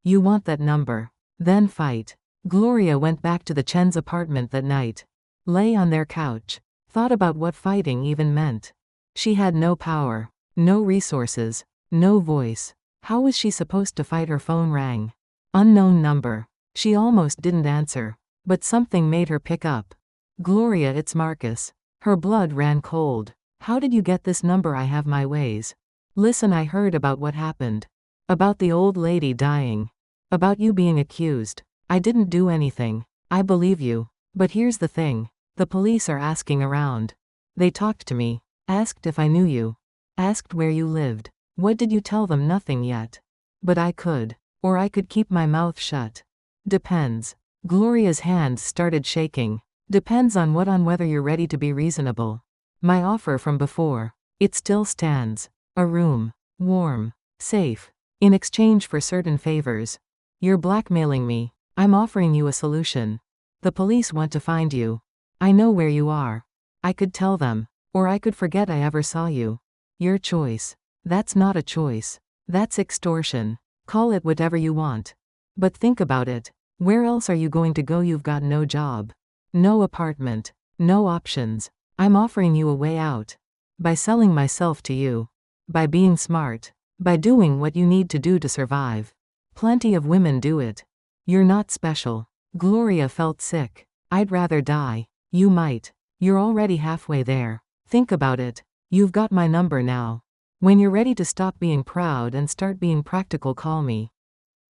You want that number? Then fight." Gloria went back to the Chen's apartment that night. Lay on their couch. Thought about what fighting even meant. She had no power. No resources. No voice. How was she supposed to fight? Her phone rang. Unknown number. She almost didn't answer. But something made her pick up. "Gloria, it's Marcus." Her blood ran cold. "How did you get this number? I have my ways. Listen, I heard about what happened. About the old lady dying. About you being accused. I didn't do anything. I believe you. But here's the thing. The police are asking around. They talked to me. Asked if I knew you. Asked where you lived. What did you tell them? Nothing yet. But I could. Or I could keep my mouth shut. Depends." Gloria's hands started shaking. "Depends on what? On whether you're ready to be reasonable. My offer from before. It still stands. A room. Warm. Safe. In exchange for certain favors. You're blackmailing me. I'm offering you a solution. The police want to find you. I know where you are. I could tell them. Or I could forget I ever saw you. Your choice." "That's not a choice. That's extortion. Call it whatever you want. But think about it. Where else are you going to go? You've got no job. No apartment. No options. I'm offering you a way out. By selling myself to you. By being smart. By doing what you need to do to survive. Plenty of women do it. You're not special." Gloria felt sick. "I'd rather die." "You might. You're already halfway there. Think about it. You've got my number now. When you're ready to stop being proud and start being practical, call me."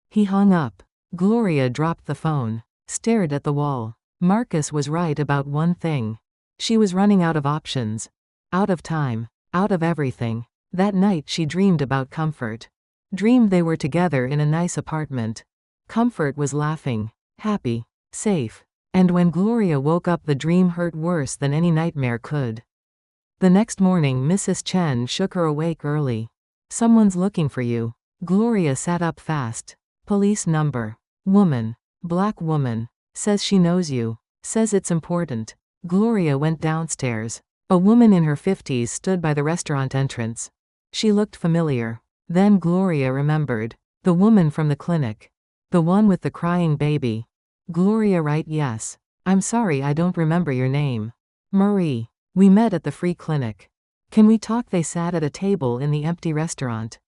He hung up. Gloria dropped the phone. Stared at the wall. Marcus was right about one thing. She was running out of options. Out of time. Out of everything. That night she dreamed about Comfort. Dreamed they were together in a nice apartment. Comfort was laughing. Happy. Safe. And when Gloria woke up, the dream hurt worse than any nightmare could. The next morning Mrs. Chen shook her awake early. "Someone's looking for you." Gloria sat up fast. "Police number. Woman. Black woman. Says she knows you. Says it's important." Gloria went downstairs. A woman in her 50s stood by the restaurant entrance. She looked familiar. Then Gloria remembered. The woman from the clinic. The one with the crying baby. Gloria, right? "Yes. I'm sorry, I don't remember your name." "Marie. We met at the free clinic. Can we talk?" They sat at a table in the empty restaurant.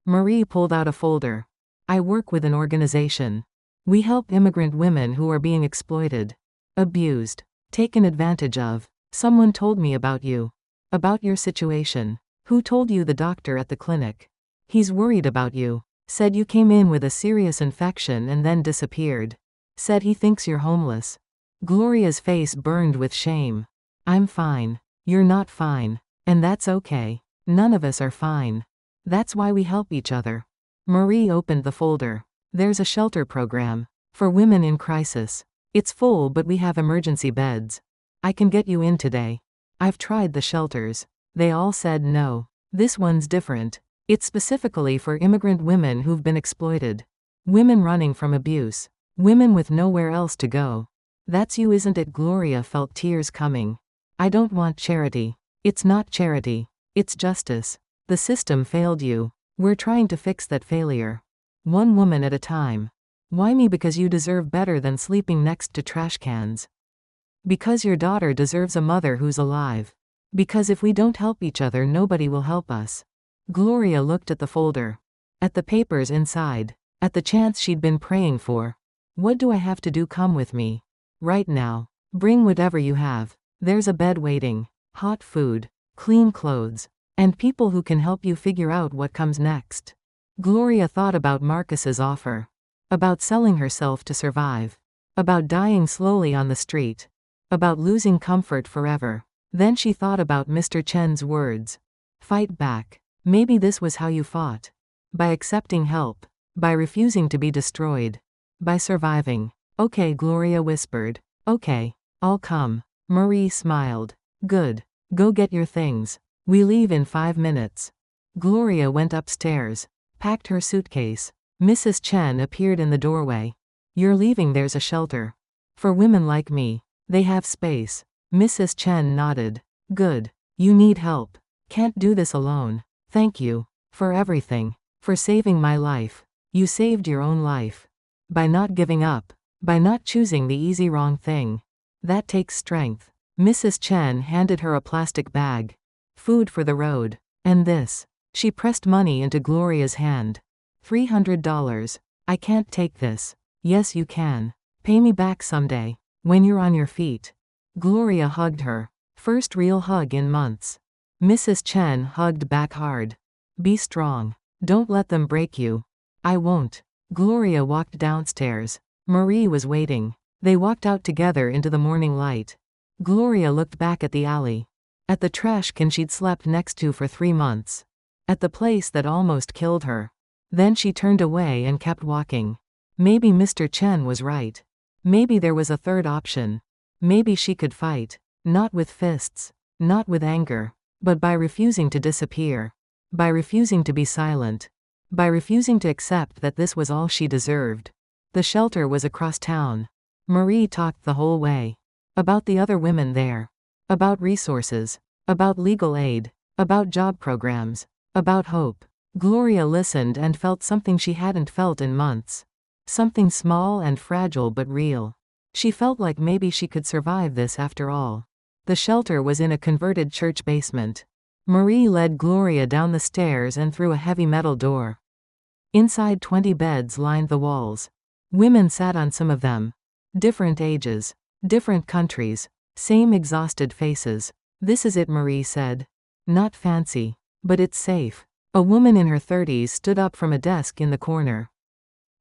Marie pulled out a folder. "I work with an organization. We help immigrant women who are being exploited. Abused. Taken advantage of. Someone told me about you. About your situation." "Who told you?" "The doctor at the clinic. He's worried about you. Said you came in with a serious infection and then disappeared. Said he thinks you're homeless." Gloria's face burned with shame. "I'm fine." "You're not fine. And that's okay. None of us are fine. That's why we help each other." Marie opened the folder. "There's a shelter program. For women in crisis. It's full, but we have emergency beds. I can get you in today. I've tried the shelters. They all said no. This one's different. It's specifically for immigrant women who've been exploited. Women running from abuse. Women with nowhere else to go. That's you, isn't it? Gloria felt tears coming. I don't want charity. It's not charity. It's justice. The system failed you. We're trying to fix that failure. One woman at a time. Why me? Because you deserve better than sleeping next to trash cans. Because your daughter deserves a mother who's alive. Because if we don't help each other, nobody will help us. Gloria looked at the folder. At the papers inside. At the chance she'd been praying for. What do I have to do? Come with me. Right now. Bring whatever you have. There's a bed waiting. Hot food. Clean clothes. And people who can help you figure out what comes next. Gloria thought about Marcus's offer. About selling herself to survive. About dying slowly on the street. About losing comfort forever. Then she thought about Mr. Chen's words. Fight back. Maybe this was how you fought. By accepting help. By refusing to be destroyed. By surviving. Okay, Gloria whispered. Okay. I'll come. Marie smiled. Good. Go get your things. We leave in 5 minutes. Gloria went upstairs. Packed her suitcase. Mrs. Chen appeared in the doorway. You're leaving? There's a shelter. For women like me. They have space. Mrs. Chen nodded. Good. You need help. Can't do this alone. Thank you. For everything. For saving my life. You saved your own life. By not giving up. By not choosing the easy wrong thing. That takes strength. Mrs. Chen handed her a plastic bag. Food for the road. And this. She pressed money into Gloria's hand. $300. I can't take this. Yes, you can. Pay me back someday. When you're on your feet. Gloria hugged her. First real hug in months. Mrs. Chen hugged back hard. Be strong. Don't let them break you. I won't. Gloria walked downstairs. Marie was waiting. They walked out together into the morning light. Gloria looked back at the alley. At the trash can she'd slept next to for 3 months. At the place that almost killed her. Then she turned away and kept walking. Maybe Mr. Chen was right. Maybe there was a third option. Maybe she could fight. Not with fists. Not with anger. But by refusing to disappear. By refusing to be silent. By refusing to accept that this was all she deserved. The shelter was across town. Marie talked the whole way. About the other women there. About resources. About legal aid. About job programs. About hope. Gloria listened and felt something she hadn't felt in months. Something small and fragile but real. She felt like maybe she could survive this after all. The shelter was in a converted church basement. Marie led Gloria down the stairs and through a heavy metal door. Inside 20 beds lined the walls. Women sat on some of them. Different ages. Different countries. Same exhausted faces. This is it, Marie said. Not fancy. But it's safe. A woman in her 30s stood up from a desk in the corner.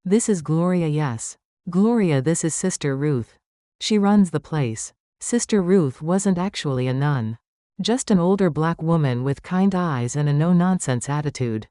This is Gloria. Yes. Gloria, this is Sister Ruth. She runs the place. Sister Ruth wasn't actually a nun. Just an older black woman with kind eyes and a no-nonsense attitude.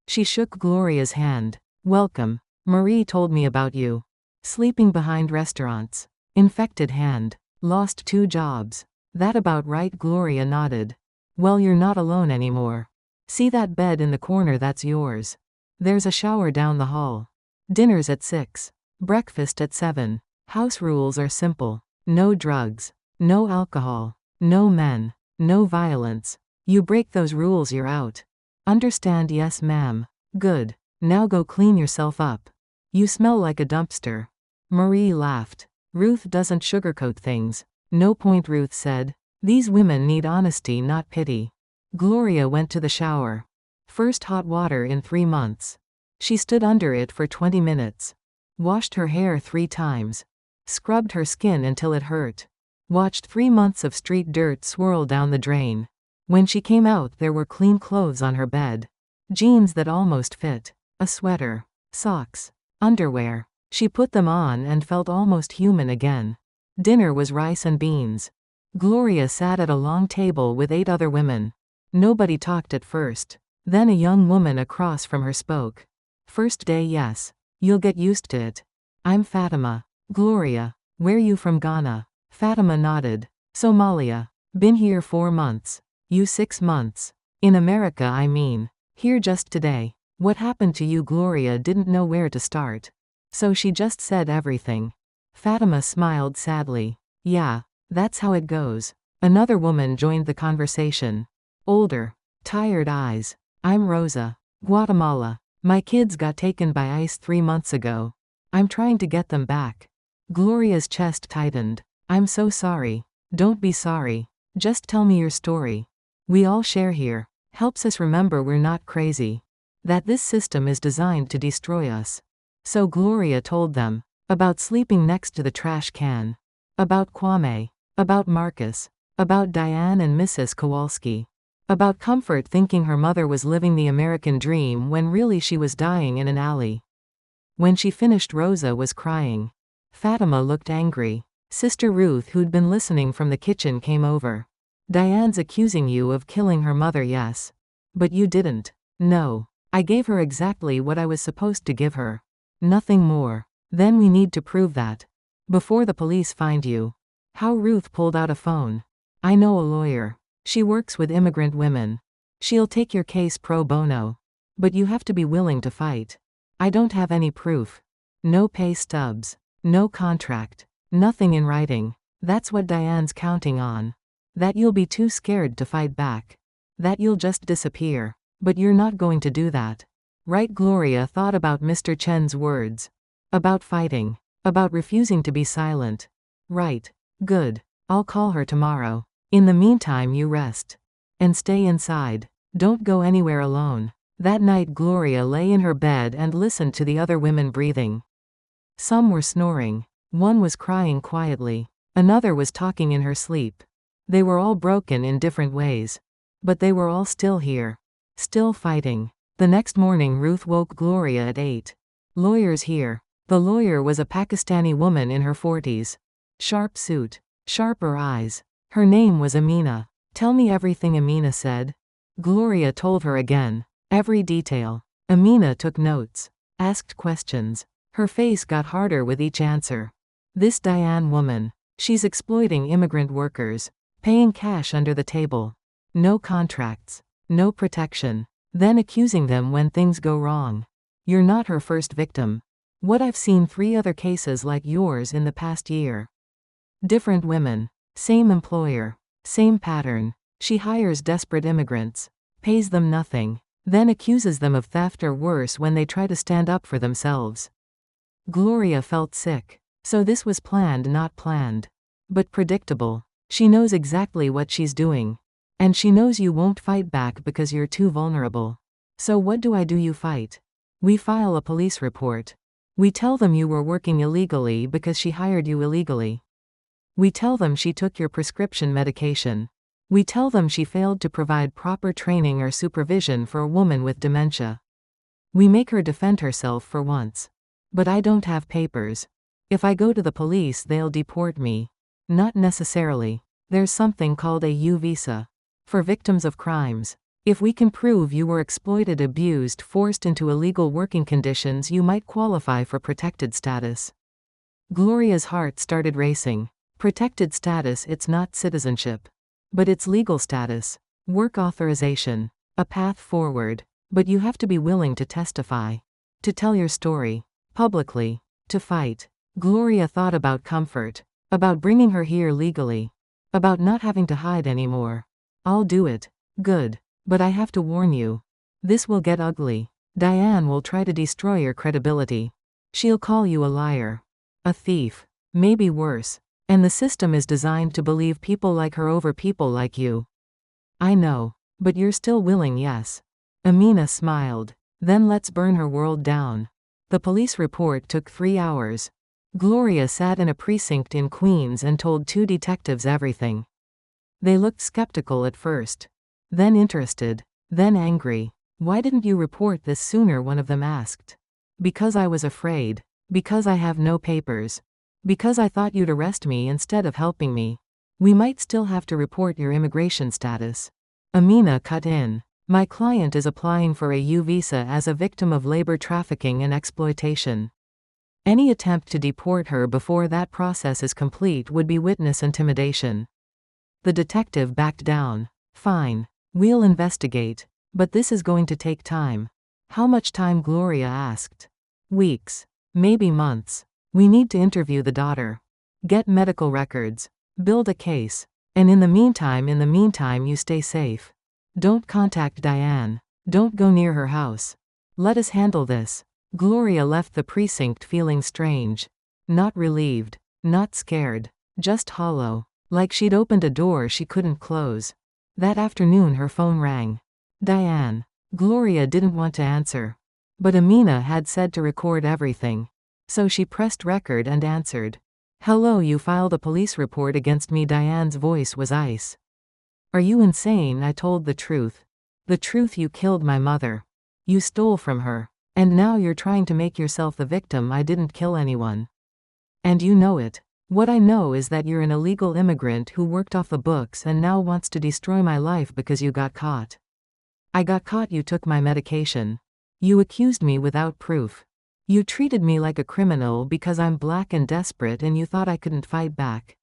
She shook Gloria's hand. Welcome. Marie told me about you. Sleeping behind restaurants. Infected hand. Lost 2 jobs. That about right? Gloria nodded. Well, you're not alone anymore. See that bed in the corner? That's yours. There's a shower down the hall. Dinner's at 6. Breakfast at 7. House rules are simple. No drugs. No alcohol. No men. No violence. You break those rules, you're out. Understand? Yes, ma'am. Good. Now go clean yourself up. You smell like a dumpster. Marie laughed. Ruth doesn't sugarcoat things. No point, Ruth said. These women need honesty, not pity. Gloria went to the shower. First hot water in 3 months. She stood under it for 20 minutes. Washed her hair 3 times. Scrubbed her skin until it hurt. Watched 3 months of street dirt swirl down the drain. When she came out, there were clean clothes on her bed. Jeans that almost fit. A sweater. Socks. Underwear. She put them on and felt almost human again. Dinner was rice and beans. Gloria sat at a long table with 8 other women. Nobody talked at first. Then a young woman across from her spoke. First day, yes. You'll get used to it. I'm Fatima. Gloria. Where you from? Ghana. Fatima nodded. Somalia. Been here 4 months. You 6 months. In America, I mean. Here just today. What happened to you? Gloria didn't know where to start. So she just said everything. Fatima smiled sadly. Yeah, that's how it goes. Another woman joined the conversation. Older. Tired eyes. I'm Rosa. Guatemala. My kids got taken by ICE 3 months ago. I'm trying to get them back. Gloria's chest tightened. I'm so sorry. Don't be sorry. Just tell me your story. We all share here. Helps us remember we're not crazy. That this system is designed to destroy us. So Gloria told them. About sleeping next to the trash can. About Kwame. About Marcus. About Diane and Mrs. Kowalski. About Comfort thinking her mother was living the American dream when really she was dying in an alley. When she finished, Rosa was crying. Fatima looked angry. Sister Ruth, who'd been listening from the kitchen, came over. Diane's accusing you of killing her mother, yes. But you didn't. No. I gave her exactly what I was supposed to give her. Nothing more. Then we need to prove that. Before the police find you. How? Ruth pulled out a phone. I know a lawyer. She works with immigrant women. She'll take your case pro bono. But you have to be willing to fight. I don't have any proof. No pay stubs. No contract. Nothing in writing. That's what Diane's counting on. That you'll be too scared to fight back. That you'll just disappear. But you're not going to do that. Right? Gloria thought about Mr. Chen's words. About fighting. About refusing to be silent. Right. Good. I'll call her tomorrow. In the meantime, you rest. And stay inside. Don't go anywhere alone. That night, Gloria lay in her bed and listened to the other women breathing. Some were snoring. One was crying quietly. Another was talking in her sleep. They were all broken in different ways. But they were all still here. Still fighting. The next morning, Ruth woke Gloria at 8. Lawyer's here. The lawyer was a Pakistani woman in her 40s. Sharp suit. Sharper eyes. Her name was Amina. Tell me everything, Amina said. Gloria told her again. Every detail. Amina took notes. Asked questions. Her face got harder with each answer. This Diane woman. She's exploiting immigrant workers. Paying cash under the table. No contracts. No protection. Then accusing them when things go wrong. You're not her first victim. What? I've seen 3 other cases like yours in the past year. Different women. Same employer. Same pattern. She hires desperate immigrants. Pays them nothing. Then accuses them of theft or worse when they try to stand up for themselves. Gloria felt sick. So this was planned, not planned. But predictable. She knows exactly what she's doing. And she knows you won't fight back because you're too vulnerable. So what do? You fight. We file a police report. We tell them you were working illegally because she hired you illegally. We tell them she took your prescription medication. We tell them she failed to provide proper training or supervision for a woman with dementia. We make her defend herself for once. But I don't have papers. If I go to the police, they'll deport me. Not necessarily. There's something called a U visa. For victims of crimes. If we can prove you were exploited, abused, forced into illegal working conditions, you might qualify for protected status. Gloria's heart started racing. Protected status, it's not citizenship. But it's legal status. Work authorization. A path forward. But you have to be willing to testify. To tell your story. Publicly. To fight. Gloria thought about Comfort. About bringing her here legally. About not having to hide anymore. I'll do it. Good. But I have to warn you. This will get ugly. Diane will try to destroy your credibility. She'll call you a liar. A thief. Maybe worse. And the system is designed to believe people like her over people like you. I know. But you're still willing, yes? Amina smiled. Then let's burn her world down. The police report took 3 hours. Gloria sat in a precinct in Queens and told 2 detectives everything. They looked skeptical at first. Then interested. Then angry. Why didn't you report this sooner? One of them asked. Because I was afraid. Because I have no papers. Because I thought you'd arrest me instead of helping me. We might still have to report your immigration status. Amina cut in. My client is applying for a U visa as a victim of labor trafficking and exploitation. Any attempt to deport her before that process is complete would be witness intimidation. The detective backed down. Fine. We'll investigate. But this is going to take time. How much time? Gloria asked. Weeks. Maybe months. We need to interview the daughter. Get medical records. Build a case. And in the meantime you stay safe. Don't contact Diane. Don't go near her house. Let us handle this. Gloria left the precinct feeling strange. Not relieved. Not scared. Just hollow. Like she'd opened a door she couldn't close. That afternoon her phone rang. Diane. Gloria didn't want to answer. But Amina had said to record everything. So she pressed record and answered. Hello, you filed a police report against me. Diane's voice was ice. Are you insane? I told the truth. The truth. You killed my mother. You stole from her. And now you're trying to make yourself the victim. I didn't kill anyone. And you know it. What I know is that you're an illegal immigrant who worked off the books and now wants to destroy my life because you got caught. I got caught. You took my medication. You accused me without proof. You treated me like a criminal because I'm black and desperate and you thought I couldn't fight back.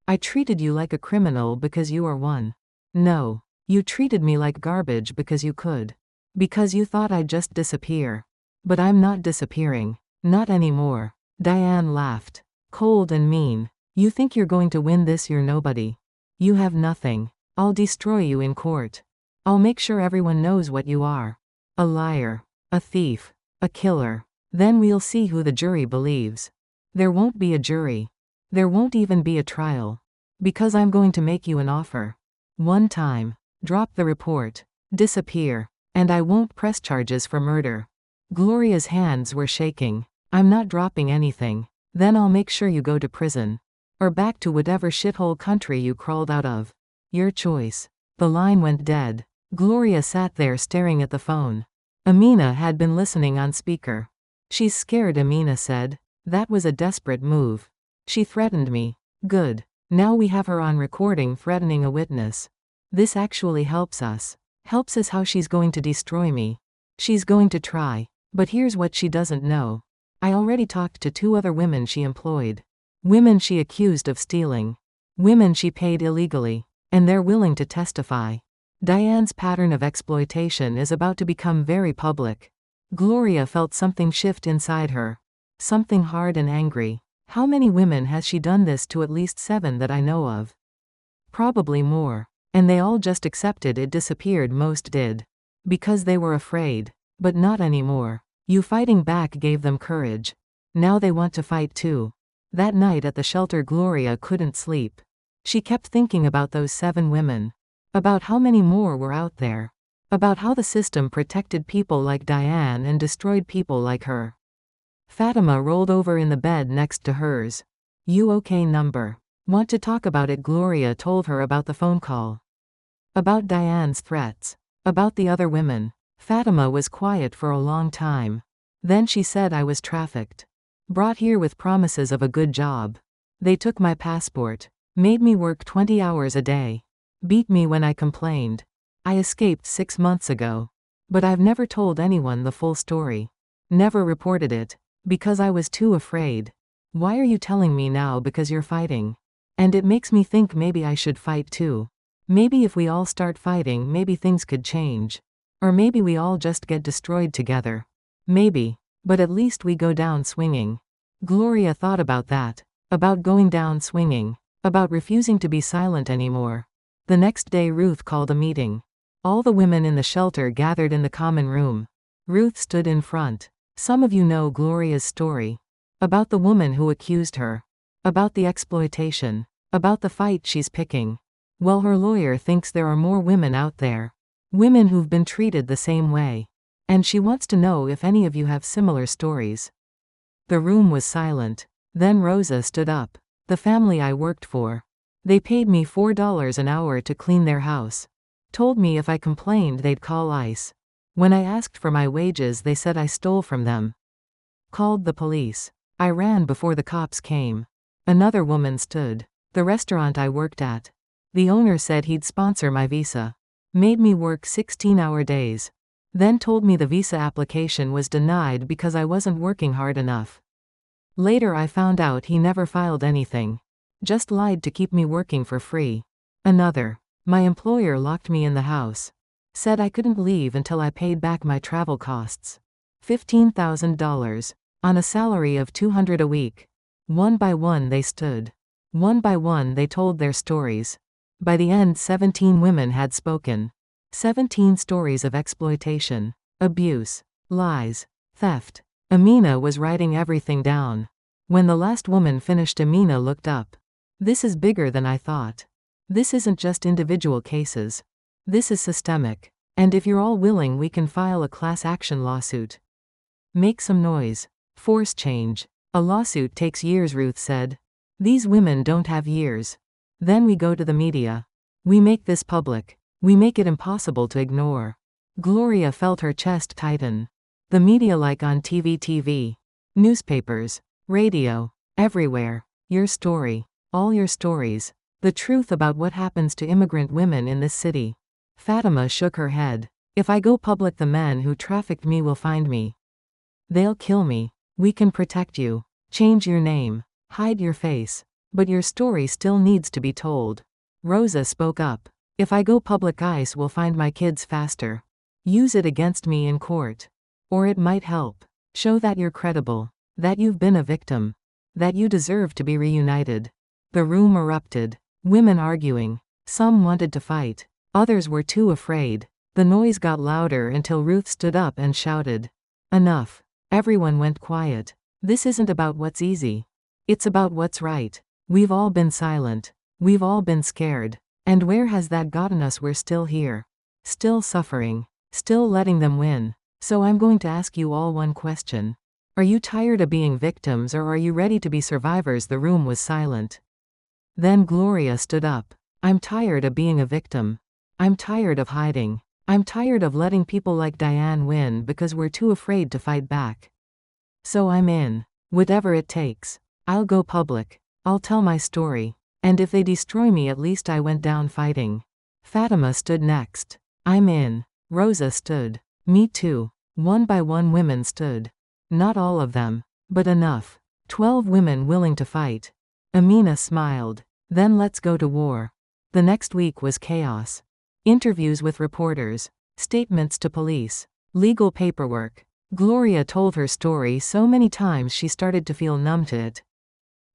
I treated you like a criminal because you are one. No. You treated me like garbage because you could. Because you thought I'd just disappear. But I'm not disappearing. Not anymore. Diane laughed. Cold and mean. You think you're going to win this? You're nobody. You have nothing. I'll destroy you in court. I'll make sure everyone knows what you are. A liar. A thief. A killer. Then we'll see who the jury believes. There won't be a jury. There won't even be a trial. Because I'm going to make you an offer. One time. Drop the report. Disappear. And I won't press charges for murder. Gloria's hands were shaking. I'm not dropping anything. Then I'll make sure you go to prison. Or back to whatever shithole country you crawled out of. Your choice. The line went dead. Gloria sat there staring at the phone. Amina had been listening on speaker. She's scared, Amina said. That was a desperate move. She threatened me. Good. Now we have her on recording threatening a witness. This actually helps us. Helps us how she's going to destroy me. She's going to try. But here's what she doesn't know. I already talked to 2 other women she employed. Women she accused of stealing. Women she paid illegally. And they're willing to testify. Diane's pattern of exploitation is about to become very public. Gloria felt something shift inside her. Something hard and angry. How many women has she done this to? At least 7 that I know of. Probably more. And they all just accepted it, disappeared. Most did. Because they were afraid. But not anymore. You fighting back gave them courage. Now they want to fight too. That night at the shelter Gloria couldn't sleep. She kept thinking about those 7 women. About how many more were out there. About how the system protected people like Diane and destroyed people like her. Fatima rolled over in the bed next to hers. You okay? Number. Want to talk about it? Gloria told her about the phone call. About Diane's threats. About the other women. Fatima was quiet for a long time. Then she said, I was trafficked. Brought here with promises of a good job. They took my passport. Made me work 20 hours a day. Beat me when I complained. I escaped 6 months ago. But I've never told anyone the full story. Never reported it. Because I was too afraid. Why are you telling me now? Because you're fighting. And it makes me think maybe I should fight too. Maybe if we all start fighting, maybe things could change. Or maybe we all just get destroyed together. Maybe. But at least we go down swinging. Gloria thought about that. About going down swinging. About refusing to be silent anymore. The next day Ruth called a meeting. All the women in the shelter gathered in the common room. Ruth stood in front. Some of you know Gloria's story. About the woman who accused her. About the exploitation. About the fight she's picking. Well, her lawyer thinks there are more women out there. Women who've been treated the same way. And she wants to know if any of you have similar stories. The room was silent. Then Rosa stood up. The family I worked for. They paid me $4 an hour to clean their house. Told me if I complained they'd call ICE. When I asked for my wages they said I stole from them. Called the police. I ran before the cops came. Another woman stood. The restaurant I worked at. The owner said he'd sponsor my visa. Made me work 16-hour days. Then told me the visa application was denied because I wasn't working hard enough. Later I found out he never filed anything. Just lied to keep me working for free. Another. My employer locked me in the house. Said I couldn't leave until I paid back my travel costs. $15,000. On a salary of $200 a week. One by one they stood. One by one they told their stories. By the end 17 women had spoken. 17 stories of exploitation, abuse, lies, theft. Amina was writing everything down. When the last woman finished, Amina looked up. This is bigger than I thought. This isn't just individual cases. This is systemic. And if you're all willing, we can file a class action lawsuit. Make some noise. Force change. A lawsuit takes years, Ruth said. These women don't have years. Then we go to the media. We make this public. We make it impossible to ignore. Gloria felt her chest tighten. The media, like on TV, newspapers, radio, everywhere. Your story. All your stories. The truth about what happens to immigrant women in this city. Fatima shook her head. If I go public, the men who trafficked me will find me. They'll kill me. We can protect you. Change your name. Hide your face. But your story still needs to be told. Rosa spoke up. If I go public, ICE will find my kids faster. Use it against me in court. Or it might help. Show that you're credible. That you've been a victim. That you deserve to be reunited. The room erupted. Women arguing. Some wanted to fight. Others were too afraid. The noise got louder until Ruth stood up and shouted. Enough. Everyone went quiet. This isn't about what's easy. It's about what's right. We've all been silent. We've all been scared. And where has that gotten us? We're still here. Still suffering. Still letting them win. So I'm going to ask you all one question. Are you tired of being victims, or are you ready to be survivors? The room was silent. Then Gloria stood up. I'm tired of being a victim. I'm tired of hiding. I'm tired of letting people like Diane win because we're too afraid to fight back. So I'm in. Whatever it takes. I'll go public. I'll tell my story. And if they destroy me, at least I went down fighting. Fatima stood next. I'm in. Rosa stood. Me too. One by one women stood. Not all of them. But enough. 12 women willing to fight. Amina smiled. Then let's go to war. The next week was chaos. Interviews with reporters. Statements to police. Legal paperwork. Gloria told her story so many times she started to feel numb to it.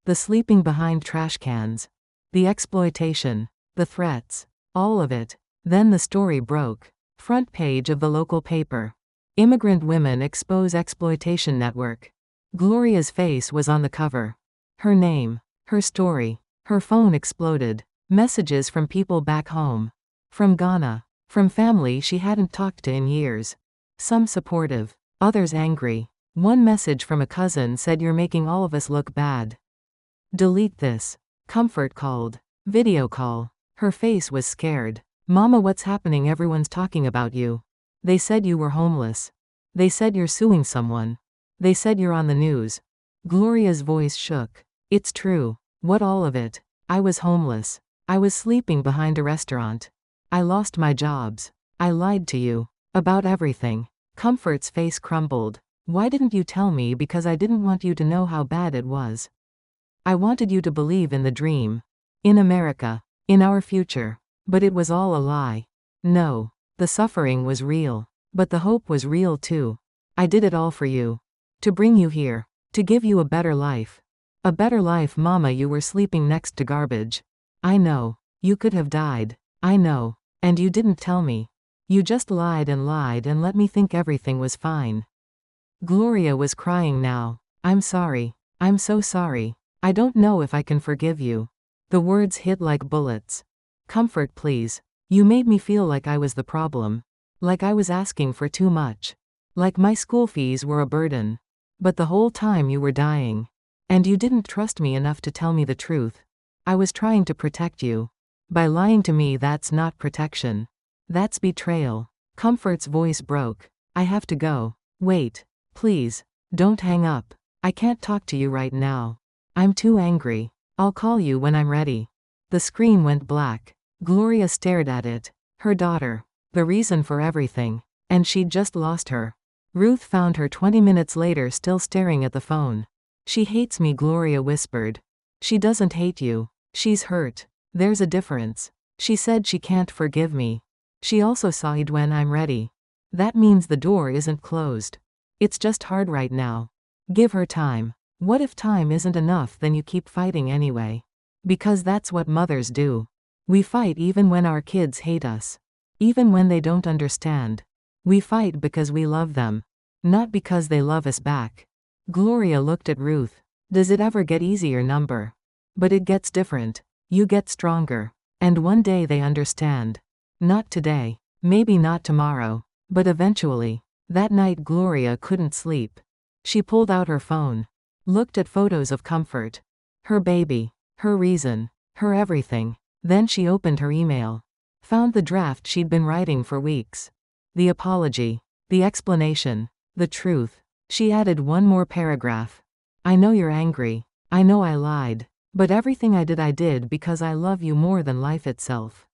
The sleeping behind trash cans. The exploitation. The threats. All of it. Then the story broke. Front page of the local paper. Immigrant women expose exploitation network. Gloria's face was on the cover. Her name. Her story. Her phone exploded. Messages from people back home. From Ghana. From family she hadn't talked to in years. Some supportive. Others angry. One message from a cousin said, "You're making all of us look bad. Delete this." Comfort called. Video call. Her face was scared. "Mama, what's happening? Everyone's talking about you. They said you were homeless. They said you're suing someone. They said you're on the news." Gloria's voice shook. "It's true. What, all of it? I was homeless. I was sleeping behind a restaurant. I lost my jobs. I lied to you. About everything." Comfort's face crumbled. "Why didn't you tell me?" "Because I didn't want you to know how bad it was. I wanted you to believe in the dream. In America. In our future. But it was all a lie. No. The suffering was real. But the hope was real too. I did it all for you. To bring you here. To give you a better life. A better life, Mama. You were sleeping next to garbage. I know. You could have died. I know. And you didn't tell me. You just lied and let me think everything was fine." Gloria was crying now. "I'm sorry. I'm so sorry. I don't know if I can forgive you." The words hit like bullets. "Comfort, please. You made me feel like I was the problem. Like I was asking for too much. Like my school fees were a burden. But the whole time you were dying. And you didn't trust me enough to tell me the truth. I was trying to protect you. By lying to me, that's not protection. That's betrayal." Comfort's voice broke. "I have to go. Wait. Please. Don't hang up. I can't talk to you right now. I'm too angry. I'll call you when I'm ready." The screen went black. Gloria stared at it. Her daughter. The reason for everything. And she'd just lost her. Ruth found her 20 minutes later still staring at the phone. "She hates me," Gloria whispered. "She doesn't hate you. She's hurt. There's a difference. She said she can't forgive me. She also sighed when I'm ready. That means the door isn't closed. It's just hard right now. Give her time. What if time isn't enough, then you keep fighting anyway? Because that's what mothers do. We fight even when our kids hate us. Even when they don't understand. We fight because we love them. Not because they love us back. Gloria looked at Ruth. Does it ever get easier, number? But it gets different. You get stronger. And one day they understand. Not today. Maybe not tomorrow. But eventually. That night Gloria couldn't sleep. She pulled out her phone. Looked at photos of Comfort. Her baby. Her reason. Her everything. Then she opened her email. Found the draft she'd been writing for weeks. The apology. The explanation. The truth. She added one more paragraph. I know you're angry. I know I lied. But everything I did because I love you more than life itself.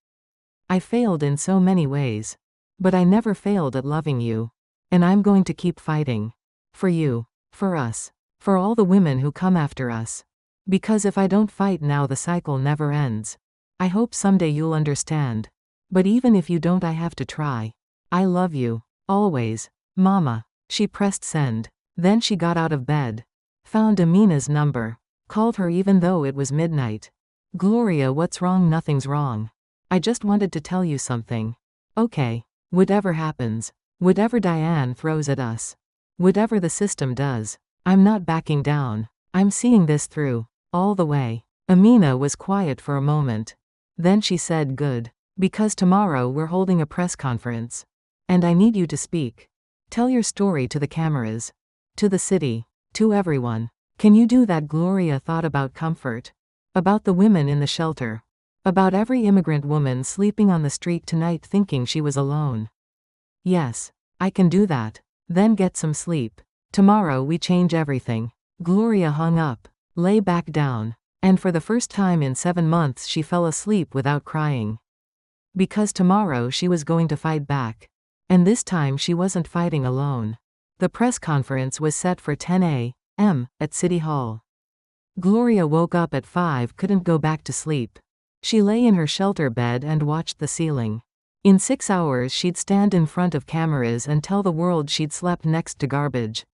I failed in so many ways. But I never failed at loving you. And I'm going to keep fighting. For you. For us. For all the women who come after us. Because if I don't fight now, the cycle never ends. I hope someday you'll understand. But even if you don't, I have to try. I love you. Always. Mama. She pressed send. Then she got out of bed. Found Amina's number. Called her even though it was midnight. Gloria, what's wrong? Nothing's wrong. I just wanted to tell you something. Okay. Whatever happens. Whatever Diane throws at us. Whatever the system does. I'm not backing down. I'm seeing this through. All the way. Amina was quiet for a moment. Then she said, good. Because tomorrow we're holding a press conference. And I need you to speak. Tell your story to the cameras. To the city. To everyone. Can you do that? Gloria thought about Comfort. About the women in the shelter. About every immigrant woman sleeping on the street tonight thinking she was alone. Yes. I can do that. Then get some sleep. Tomorrow we change everything. Gloria hung up. Lay back down. And for the first time in 7 months she fell asleep without crying. Because tomorrow she was going to fight back. And this time she wasn't fighting alone. The press conference was set for 10 a.m. at City Hall. Gloria woke up at 5, couldn't go back to sleep. She lay in her shelter bed and watched the ceiling. In 6 hours she'd stand in front of cameras and tell the world she'd slept next to garbage.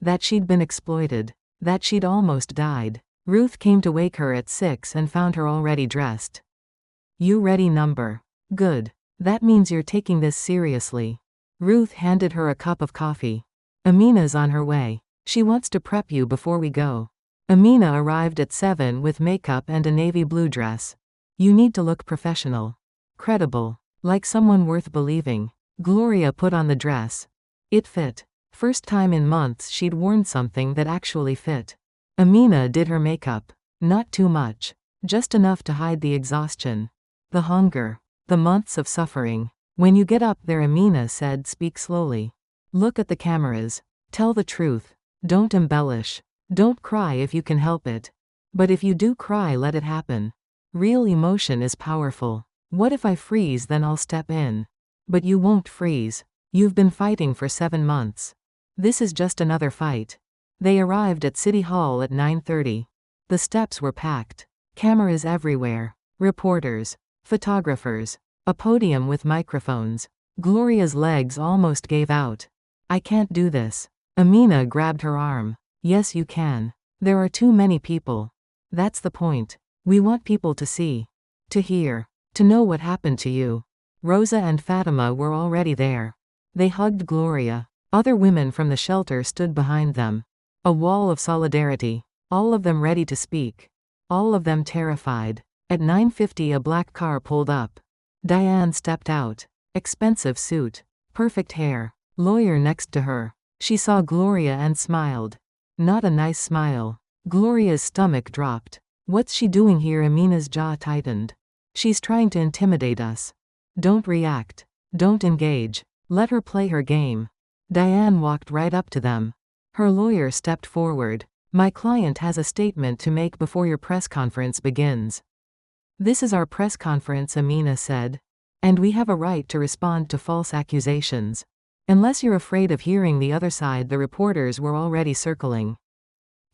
That she'd been exploited. That she'd almost died. Ruth came to wake her at 6 and found her already dressed. You ready, number? Good. That means you're taking this seriously. Ruth handed her a cup of coffee. Amina's on her way. She wants to prep you before we go. Amina arrived at 7 with makeup and a navy blue dress. You need to look professional. Credible. Like someone worth believing. Gloria put on the dress. It fit. First time in months she'd worn something that actually fit. Amina did her makeup. Not too much. Just enough to hide the exhaustion. The hunger. The months of suffering. When you get up there, Amina said, speak slowly. Look at the cameras. Tell the truth. Don't embellish. Don't cry if you can help it. But if you do cry, let it happen. Real emotion is powerful. What if I freeze? Then I'll step in. But you won't freeze. You've been fighting for 7 months. This is just another fight. They arrived at City Hall at 9:30. The steps were packed. Cameras everywhere. Reporters. Photographers. A podium with microphones. Gloria's legs almost gave out. I can't do this. Amina grabbed her arm. Yes, you can. There are too many people. That's the point. We want people to see. To hear. To know what happened to you. Rosa and Fatima were already there. They hugged Gloria. Other women from the shelter stood behind them. A wall of solidarity. All of them ready to speak. All of them terrified. At 9:50 a black car pulled up. Diane stepped out. Expensive suit. Perfect hair. Lawyer next to her. She saw Gloria and smiled. Not a nice smile. Gloria's stomach dropped. What's she doing here? Amina's jaw tightened. She's trying to intimidate us. Don't react. Don't engage. Let her play her game. Diane walked right up to them. Her lawyer stepped forward. My client has a statement to make before your press conference begins. This is our press conference, Amina said. And we have a right to respond to false accusations. Unless you're afraid of hearing the other side. The reporters were already circling.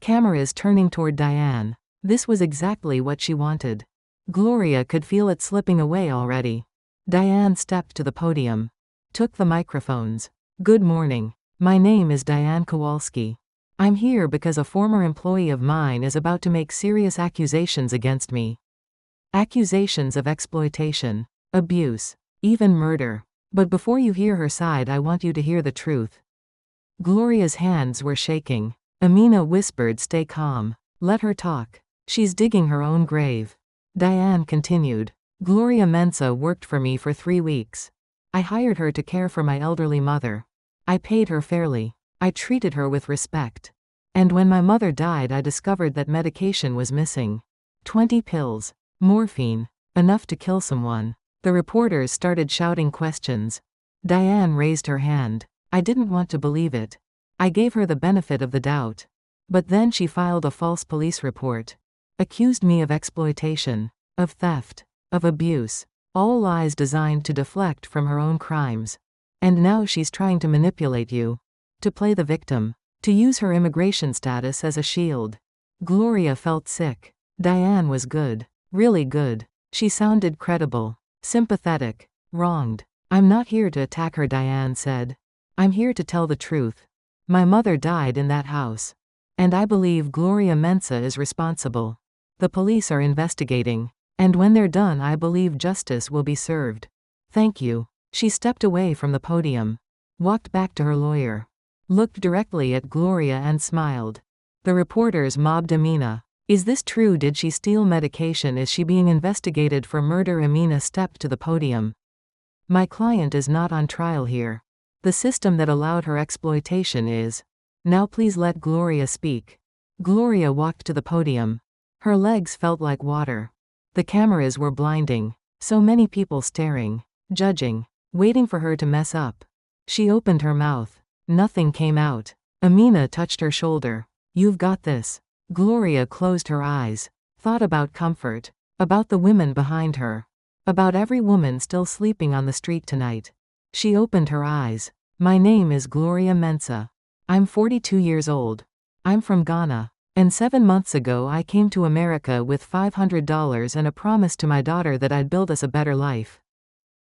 Cameras turning toward Diane. This was exactly what she wanted. Gloria could feel it slipping away already. Diane stepped to the podium. Took the microphones. Good morning. My name is Diane Kowalski. I'm here because a former employee of mine is about to make serious accusations against me. Accusations of exploitation, abuse, even murder. But before you hear her side, I want you to hear the truth. Gloria's hands were shaking. Amina whispered, "Stay calm. Let her talk. She's digging her own grave." Diane continued. Gloria Mensah worked for me for 3 weeks. I hired her to care for my elderly mother. I paid her fairly. I treated her with respect. And when my mother died, I discovered that medication was missing. 20 pills. Morphine. Enough to kill someone. The reporters started shouting questions. Diane raised her hand. I didn't want to believe it. I gave her the benefit of the doubt. But then she filed a false police report. Accused me of exploitation, of theft, of abuse. All lies designed to deflect from her own crimes. And now she's trying to manipulate you. To play the victim. To use her immigration status as a shield. Gloria felt sick. Diane was good. Really good. She sounded credible. Sympathetic. Wronged. I'm not here to attack her, Diane said. I'm here to tell the truth. My mother died in that house. And I believe Gloria Mensah is responsible. The police are investigating. And when they're done, I believe justice will be served. Thank you. She stepped away from the podium. Walked back to her lawyer. Looked directly at Gloria and smiled. The reporters mobbed Amina. Is this true? Did she steal medication? Is she being investigated for murder? Amina stepped to the podium. My client is not on trial here. The system that allowed her exploitation is. Now please let Gloria speak. Gloria walked to the podium. Her legs felt like water. The cameras were blinding. So many people staring, judging, waiting for her to mess up. She opened her mouth. Nothing came out. Amina touched her shoulder. You've got this. Gloria closed her eyes. Thought about comfort. About the women behind her. About every woman still sleeping on the street tonight. She opened her eyes. My name is Gloria Mensah. I'm 42 years old. I'm from Ghana. And 7 months ago I came to America with $500 and a promise to my daughter that I'd build us a better life.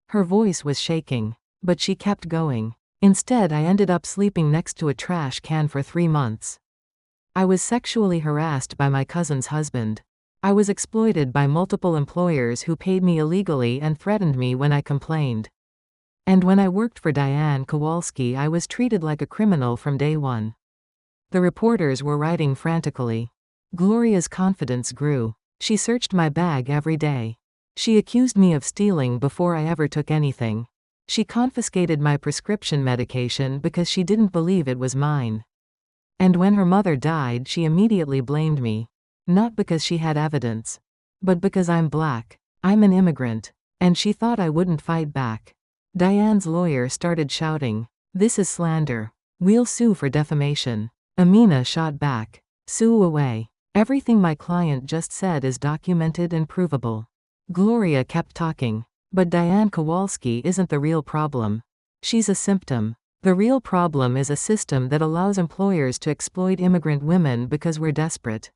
Her voice was shaking. But she kept going. Instead, I ended up sleeping next to a trash can for 3 months. I was sexually harassed by my cousin's husband. I was exploited by multiple employers who paid me illegally and threatened me when I complained. And when I worked for Diane Kowalski, I was treated like a criminal from day one. The reporters were writing frantically. Gloria's confidence grew. She searched my bag every day. She accused me of stealing before I ever took anything. She confiscated my prescription medication because she didn't believe it was mine. And when her mother died, she immediately blamed me. Not because she had evidence. But because I'm black. I'm an immigrant. And she thought I wouldn't fight back. Diane's lawyer started shouting. This is slander. We'll sue for defamation. Amina shot back. Sue away. Everything my client just said is documented and provable. Gloria kept talking. But Diane Kowalski isn't the real problem. She's a symptom. The real problem is a system that allows employers to exploit immigrant women because we're desperate.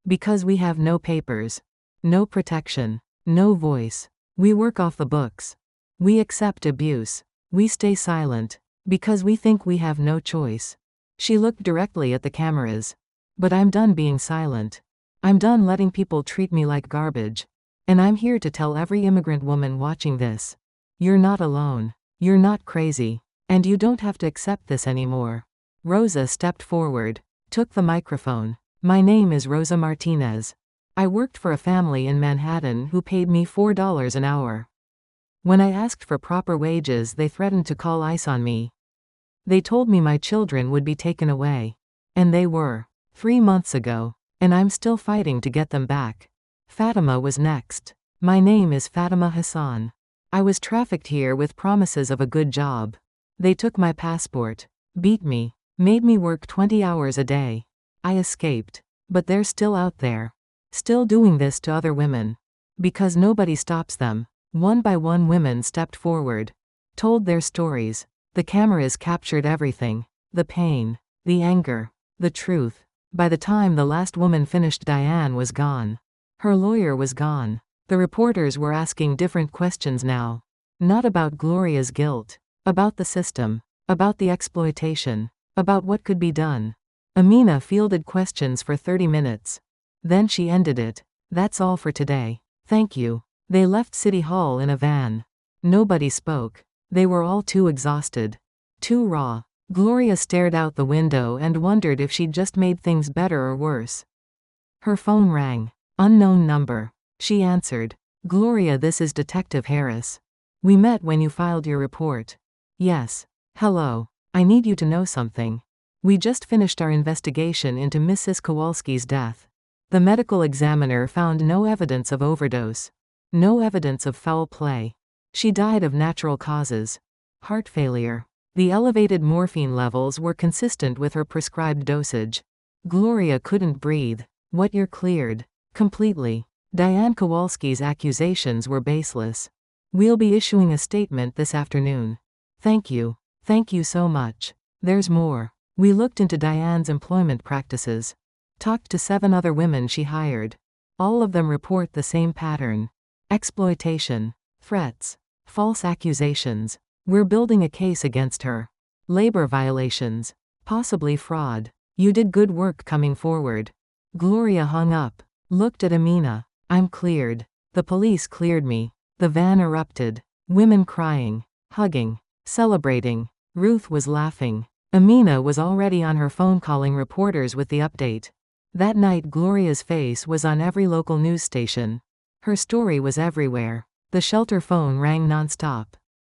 Because we have no papers. No protection. No voice. We work off the books. We accept abuse. We stay silent. Because we think we have no choice. She looked directly at the cameras. But I'm done being silent. I'm done letting people treat me like garbage. And I'm here to tell every immigrant woman watching this. You're not alone. You're not crazy. And you don't have to accept this anymore. Rosa stepped forward. Took the microphone. My name is Rosa Martinez. I worked for a family in Manhattan who paid me $4 an hour. When I asked for proper wages, they threatened to call ICE on me. They told me my children would be taken away. And they were. 3 months ago. And I'm still fighting to get them back. Fatima was next. My name is Fatima Hassan. I was trafficked here with promises of a good job. They took my passport. Beat me. Made me work 20 hours a day. I escaped. But they're still out there. Still doing this to other women. Because nobody stops them. One by one women stepped forward. Told their stories. The cameras captured everything. The pain. The anger. The truth. By the time the last woman finished, Diane was gone. Her lawyer was gone. The reporters were asking different questions now. Not about Gloria's guilt. About the system. About the exploitation. About what could be done. Amina fielded questions for 30 minutes. Then she ended it. That's all for today. Thank you. They left City Hall in a van. Nobody spoke. They were all too exhausted. Too raw. Gloria stared out the window and wondered if she'd just made things better or worse. Her phone rang. Unknown number. She answered. Gloria, this is Detective Harris. We met when you filed your report. Yes. Hello. I need you to know something. We just finished our investigation into Mrs. Kowalski's death. The medical examiner found no evidence of overdose. No evidence of foul play. She died of natural causes. Heart failure. The elevated morphine levels were consistent with her prescribed dosage. Gloria couldn't breathe. What you're cleared. Completely. Diane Kowalski's accusations were baseless. We'll be issuing a statement this afternoon. Thank you. Thank you so much. There's more. We looked into Diane's employment practices. Talked to 7 other women she hired. All of them report the same pattern. Exploitation. Threats. False accusations. We're building a case against her. Labor violations. Possibly fraud. You did good work coming forward. Gloria hung up. Looked at Amina. I'm cleared. The police cleared me. The van erupted. Women crying. Hugging. Celebrating. Ruth was laughing. Amina was already on her phone calling reporters with the update. That night Gloria's face was on every local news station. Her story was everywhere. The shelter phone rang nonstop.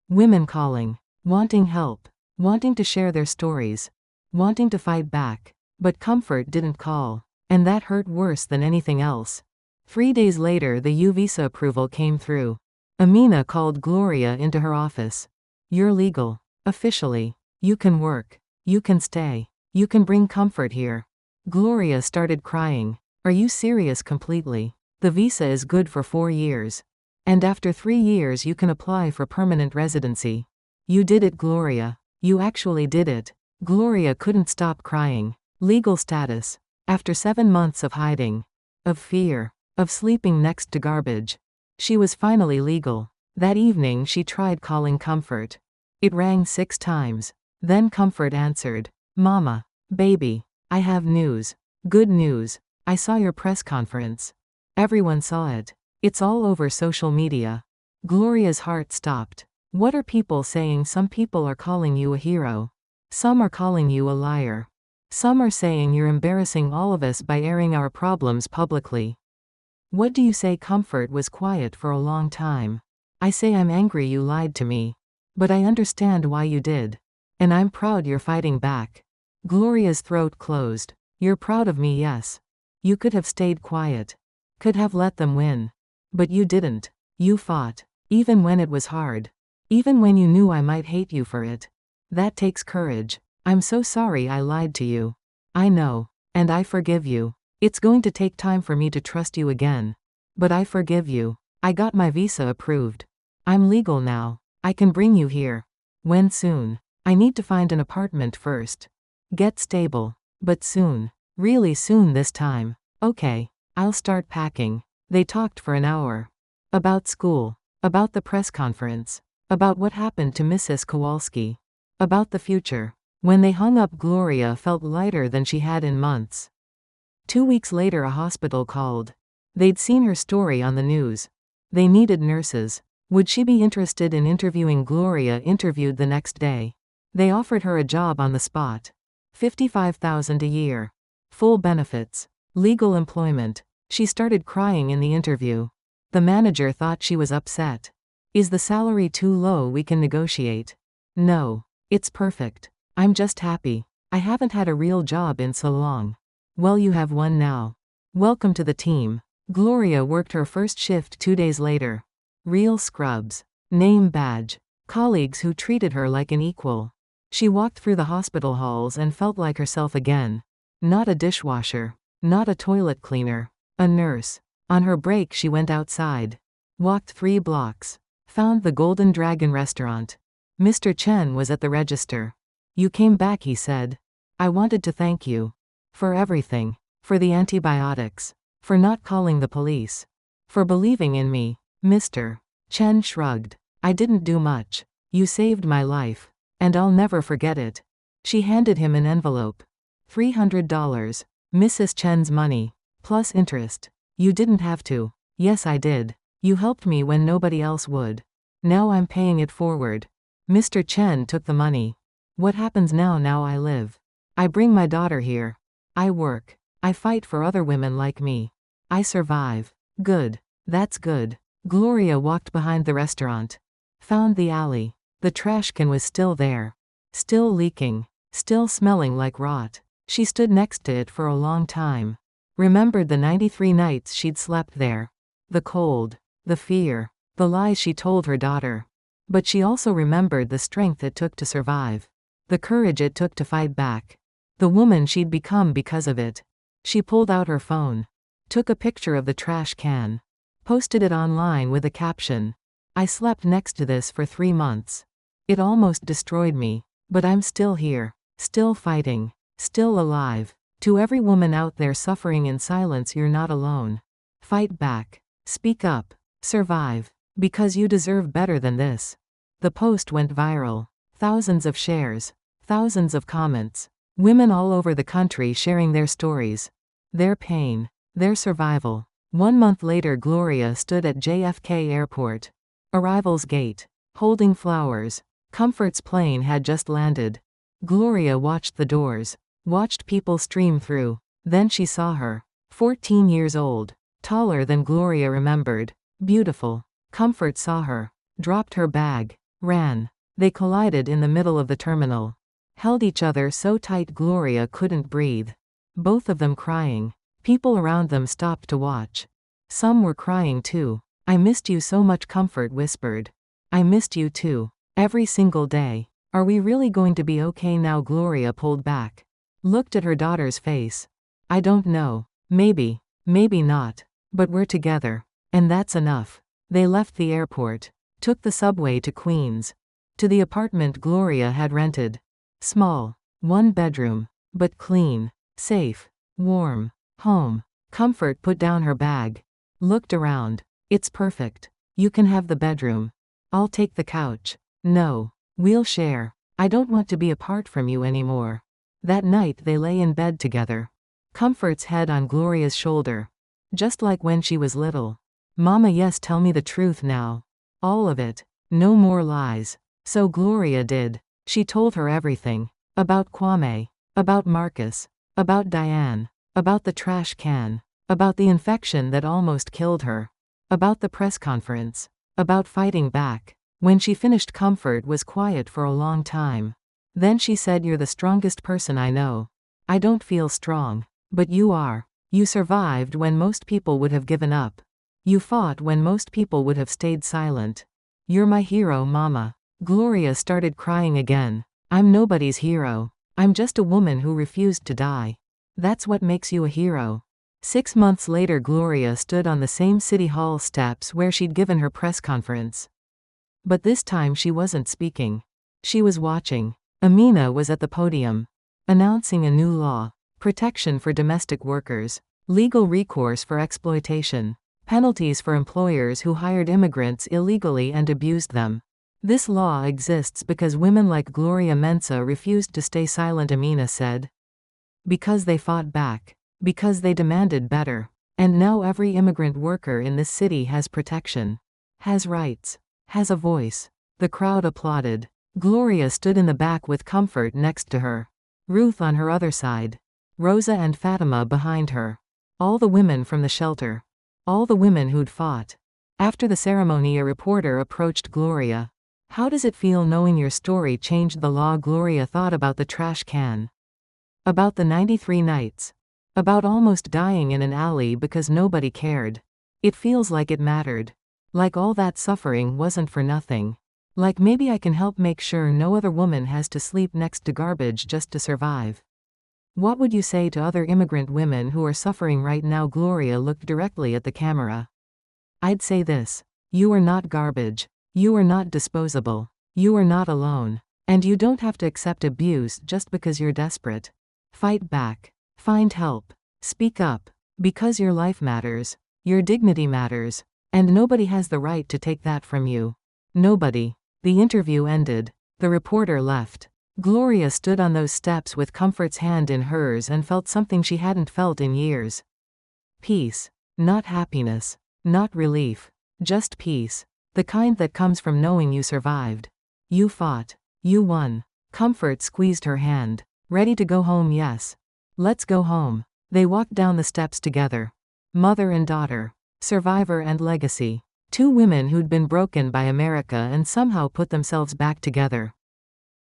Women calling. Wanting help. Wanting to share their stories. Wanting to fight back. But Comfort didn't call. And that hurt worse than anything else. 3 days later the U visa approval came through. Amina called Gloria into her office. You're legal. Officially. You can work. You can stay. You can bring Comfort here. Gloria started crying. Are you serious? Completely. The visa is good for 4 years. And after 3 years you can apply for permanent residency. You did it, Gloria. You actually did it. Gloria couldn't stop crying. Legal status. After 7 months of hiding. Of fear. Of sleeping next to garbage. She was finally legal. That evening she tried calling Comfort. It rang 6 times. Then Comfort answered. Mama. Baby. I have news. Good news. I saw your press conference. Everyone saw it. It's all over social media. Gloria's heart stopped. What are people saying? Some people are calling you a hero. Some are calling you a liar. Some are saying you're embarrassing all of us by airing our problems publicly. What do you say? Comfort was quiet for a long time. I say I'm angry you lied to me. But I understand why you did. And I'm proud you're fighting back. Gloria's throat closed. You're proud of me, yes. You could have stayed quiet. Could have let them win. But you didn't. You fought. Even when it was hard. Even when you knew I might hate you for it. That takes courage. I'm so sorry I lied to you. I know. And I forgive you. It's going to take time for me to trust you again. But I forgive you. I got my visa approved. I'm legal now. I can bring you here. When soon? I need to find an apartment first. Get stable. But soon. Really soon this time. Okay. I'll start packing. They talked for an hour. About school. About the press conference. About what happened to Mrs. Kowalski. About the future. When they hung up, Gloria felt lighter than she had in months. 2 weeks later a hospital called. They'd seen her story on the news. They needed nurses. Would she be interested in interviewing? Gloria interviewed the next day. They offered her a job on the spot. $55,000 a year. Full benefits. Legal employment. She started crying in the interview. The manager thought she was upset. Is the salary too low? We can negotiate. No. It's perfect. I'm just happy. I haven't had a real job in so long. Well, you have one now. Welcome to the team. Gloria worked her first shift 2 days later. Real scrubs. Name badge. Colleagues who treated her like an equal. She walked through the hospital halls and felt like herself again. Not a dishwasher. Not a toilet cleaner. A nurse. On her break she went outside. Walked 3 blocks. Found the Golden Dragon restaurant. Mr. Chen was at the register. You came back, he said. I wanted to thank you. For everything. For the antibiotics. For not calling the police. For believing in me. Mr. Chen shrugged. I didn't do much. You saved my life. And I'll never forget it. She handed him an envelope. $300. Mrs. Chen's money. Plus interest. You didn't have to. Yes, I did. You helped me when nobody else would. Now I'm paying it forward. Mr. Chen took the money. What happens now? Now I live. I bring my daughter here. I work. I fight for other women like me. I survive. Good. That's good. Gloria walked behind the restaurant. Found the alley. The trash can was still there. Still leaking. Still smelling like rot. She stood next to it for a long time. Remembered the 93 nights she'd slept there. The cold. The fear. The lies she told her daughter. But she also remembered the strength it took to survive. The courage it took to fight back. The woman she'd become because of it. She pulled out her phone. Took a picture of the trash can. Posted it online with a caption. I slept next to this for 3 months. It almost destroyed me. But I'm still here. Still fighting. Still alive. To every woman out there suffering in silence, you're not alone. Fight back. Speak up. Survive. Because you deserve better than this. The post went viral. Thousands of shares. Thousands of comments. Women all over the country sharing their stories. Their pain. Their survival. 1 month later, Gloria stood at JFK Airport. Arrivals gate. Holding flowers. Comfort's plane had just landed. Gloria watched the doors. Watched people stream through. Then she saw her. 14 years old. Taller than Gloria remembered. Beautiful. Comfort saw her. Dropped her bag. Ran. They collided in the middle of the terminal. Held each other so tight Gloria couldn't breathe. Both of them crying. People around them stopped to watch. Some were crying too. I missed you so much, Comfort whispered. I missed you too. Every single day. Are we really going to be okay now? Gloria pulled back. Looked at her daughter's face. I don't know. Maybe. Maybe not. But we're together. And that's enough. They left the airport. Took the subway to Queens. To the apartment Gloria had rented. Small. 1 bedroom. But clean. Safe. Warm. Home. Comfort put down her bag. Looked around. It's perfect. You can have the bedroom. I'll take the couch. No. We'll share. I don't want to be apart from you anymore. That night they lay in bed together. Comfort's head on Gloria's shoulder. Just like when she was little. Mama, yes, tell me the truth now. All of it. No more lies. So Gloria did. She told her everything. About Kwame. About Marcus. About Diane. About the trash can. About the infection that almost killed her. About the press conference. About fighting back. When she finished, Comfort was quiet for a long time. Then she said, "You're the strongest person I know. I don't feel strong. But you are. You survived when most people would have given up. You fought when most people would have stayed silent. You're my hero, Mama." Gloria started crying again. I'm nobody's hero. I'm just a woman who refused to die. That's what makes you a hero. 6 months later, Gloria stood on the same City Hall steps where she'd given her press conference. But this time she wasn't speaking. She was watching. Amina was at the podium. Announcing a new law. Protection for domestic workers. Legal recourse for exploitation. Penalties for employers who hired immigrants illegally and abused them. This law exists because women like Gloria Mensah refused to stay silent, Amina said. Because they fought back. Because they demanded better. And now every immigrant worker in this city has protection. Has rights. Has a voice. The crowd applauded. Gloria stood in the back with Comfort next to her. Ruth on her other side. Rosa and Fatima behind her. All the women from the shelter. All the women who'd fought. After the ceremony, a reporter approached Gloria. How does it feel knowing your story changed the law? Gloria thought about the trash can. About the 93 nights. About almost dying in an alley because nobody cared. It feels like it mattered. Like all that suffering wasn't for nothing. Like maybe I can help make sure no other woman has to sleep next to garbage just to survive. What would you say to other immigrant women who are suffering right now? Gloria looked directly at the camera. I'd say this. You are not garbage. You are not disposable. You are not alone. And you don't have to accept abuse just because you're desperate. Fight back. Find help. Speak up. Because your life matters. Your dignity matters. And nobody has the right to take that from you. Nobody. The interview ended. The reporter left. Gloria stood on those steps with Comfort's hand in hers and felt something she hadn't felt in years. Peace. Not happiness. Not relief. Just peace. The kind that comes from knowing you survived. You fought. You won. Comfort squeezed her hand. Ready to go home? Yes. Let's go home. They walked down the steps together. Mother and daughter. Survivor and legacy. Two women who'd been broken by America and somehow put themselves back together.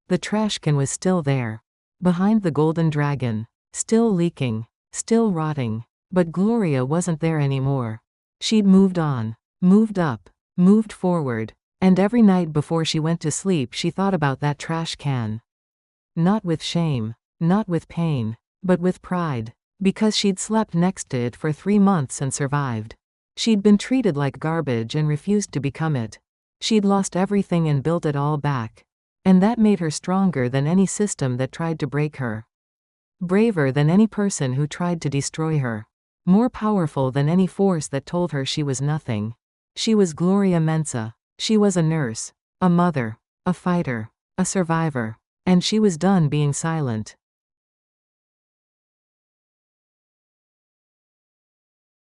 The trash can was still there. Behind the golden dragon. Still leaking. Still rotting. But Gloria wasn't there anymore. She'd moved on. Moved up. Moved forward. And every night before she went to sleep she thought about that trash can. Not with shame. Not with pain. But with pride. Because she'd slept next to it for 3 months and survived. She'd been treated like garbage and refused to become it. She'd lost everything and built it all back. And that made her stronger than any system that tried to break her. Braver than any person who tried to destroy her. More powerful than any force that told her she was nothing. She was Gloria Mensah. She was a nurse. A mother. A fighter. A survivor. And she was done being silent.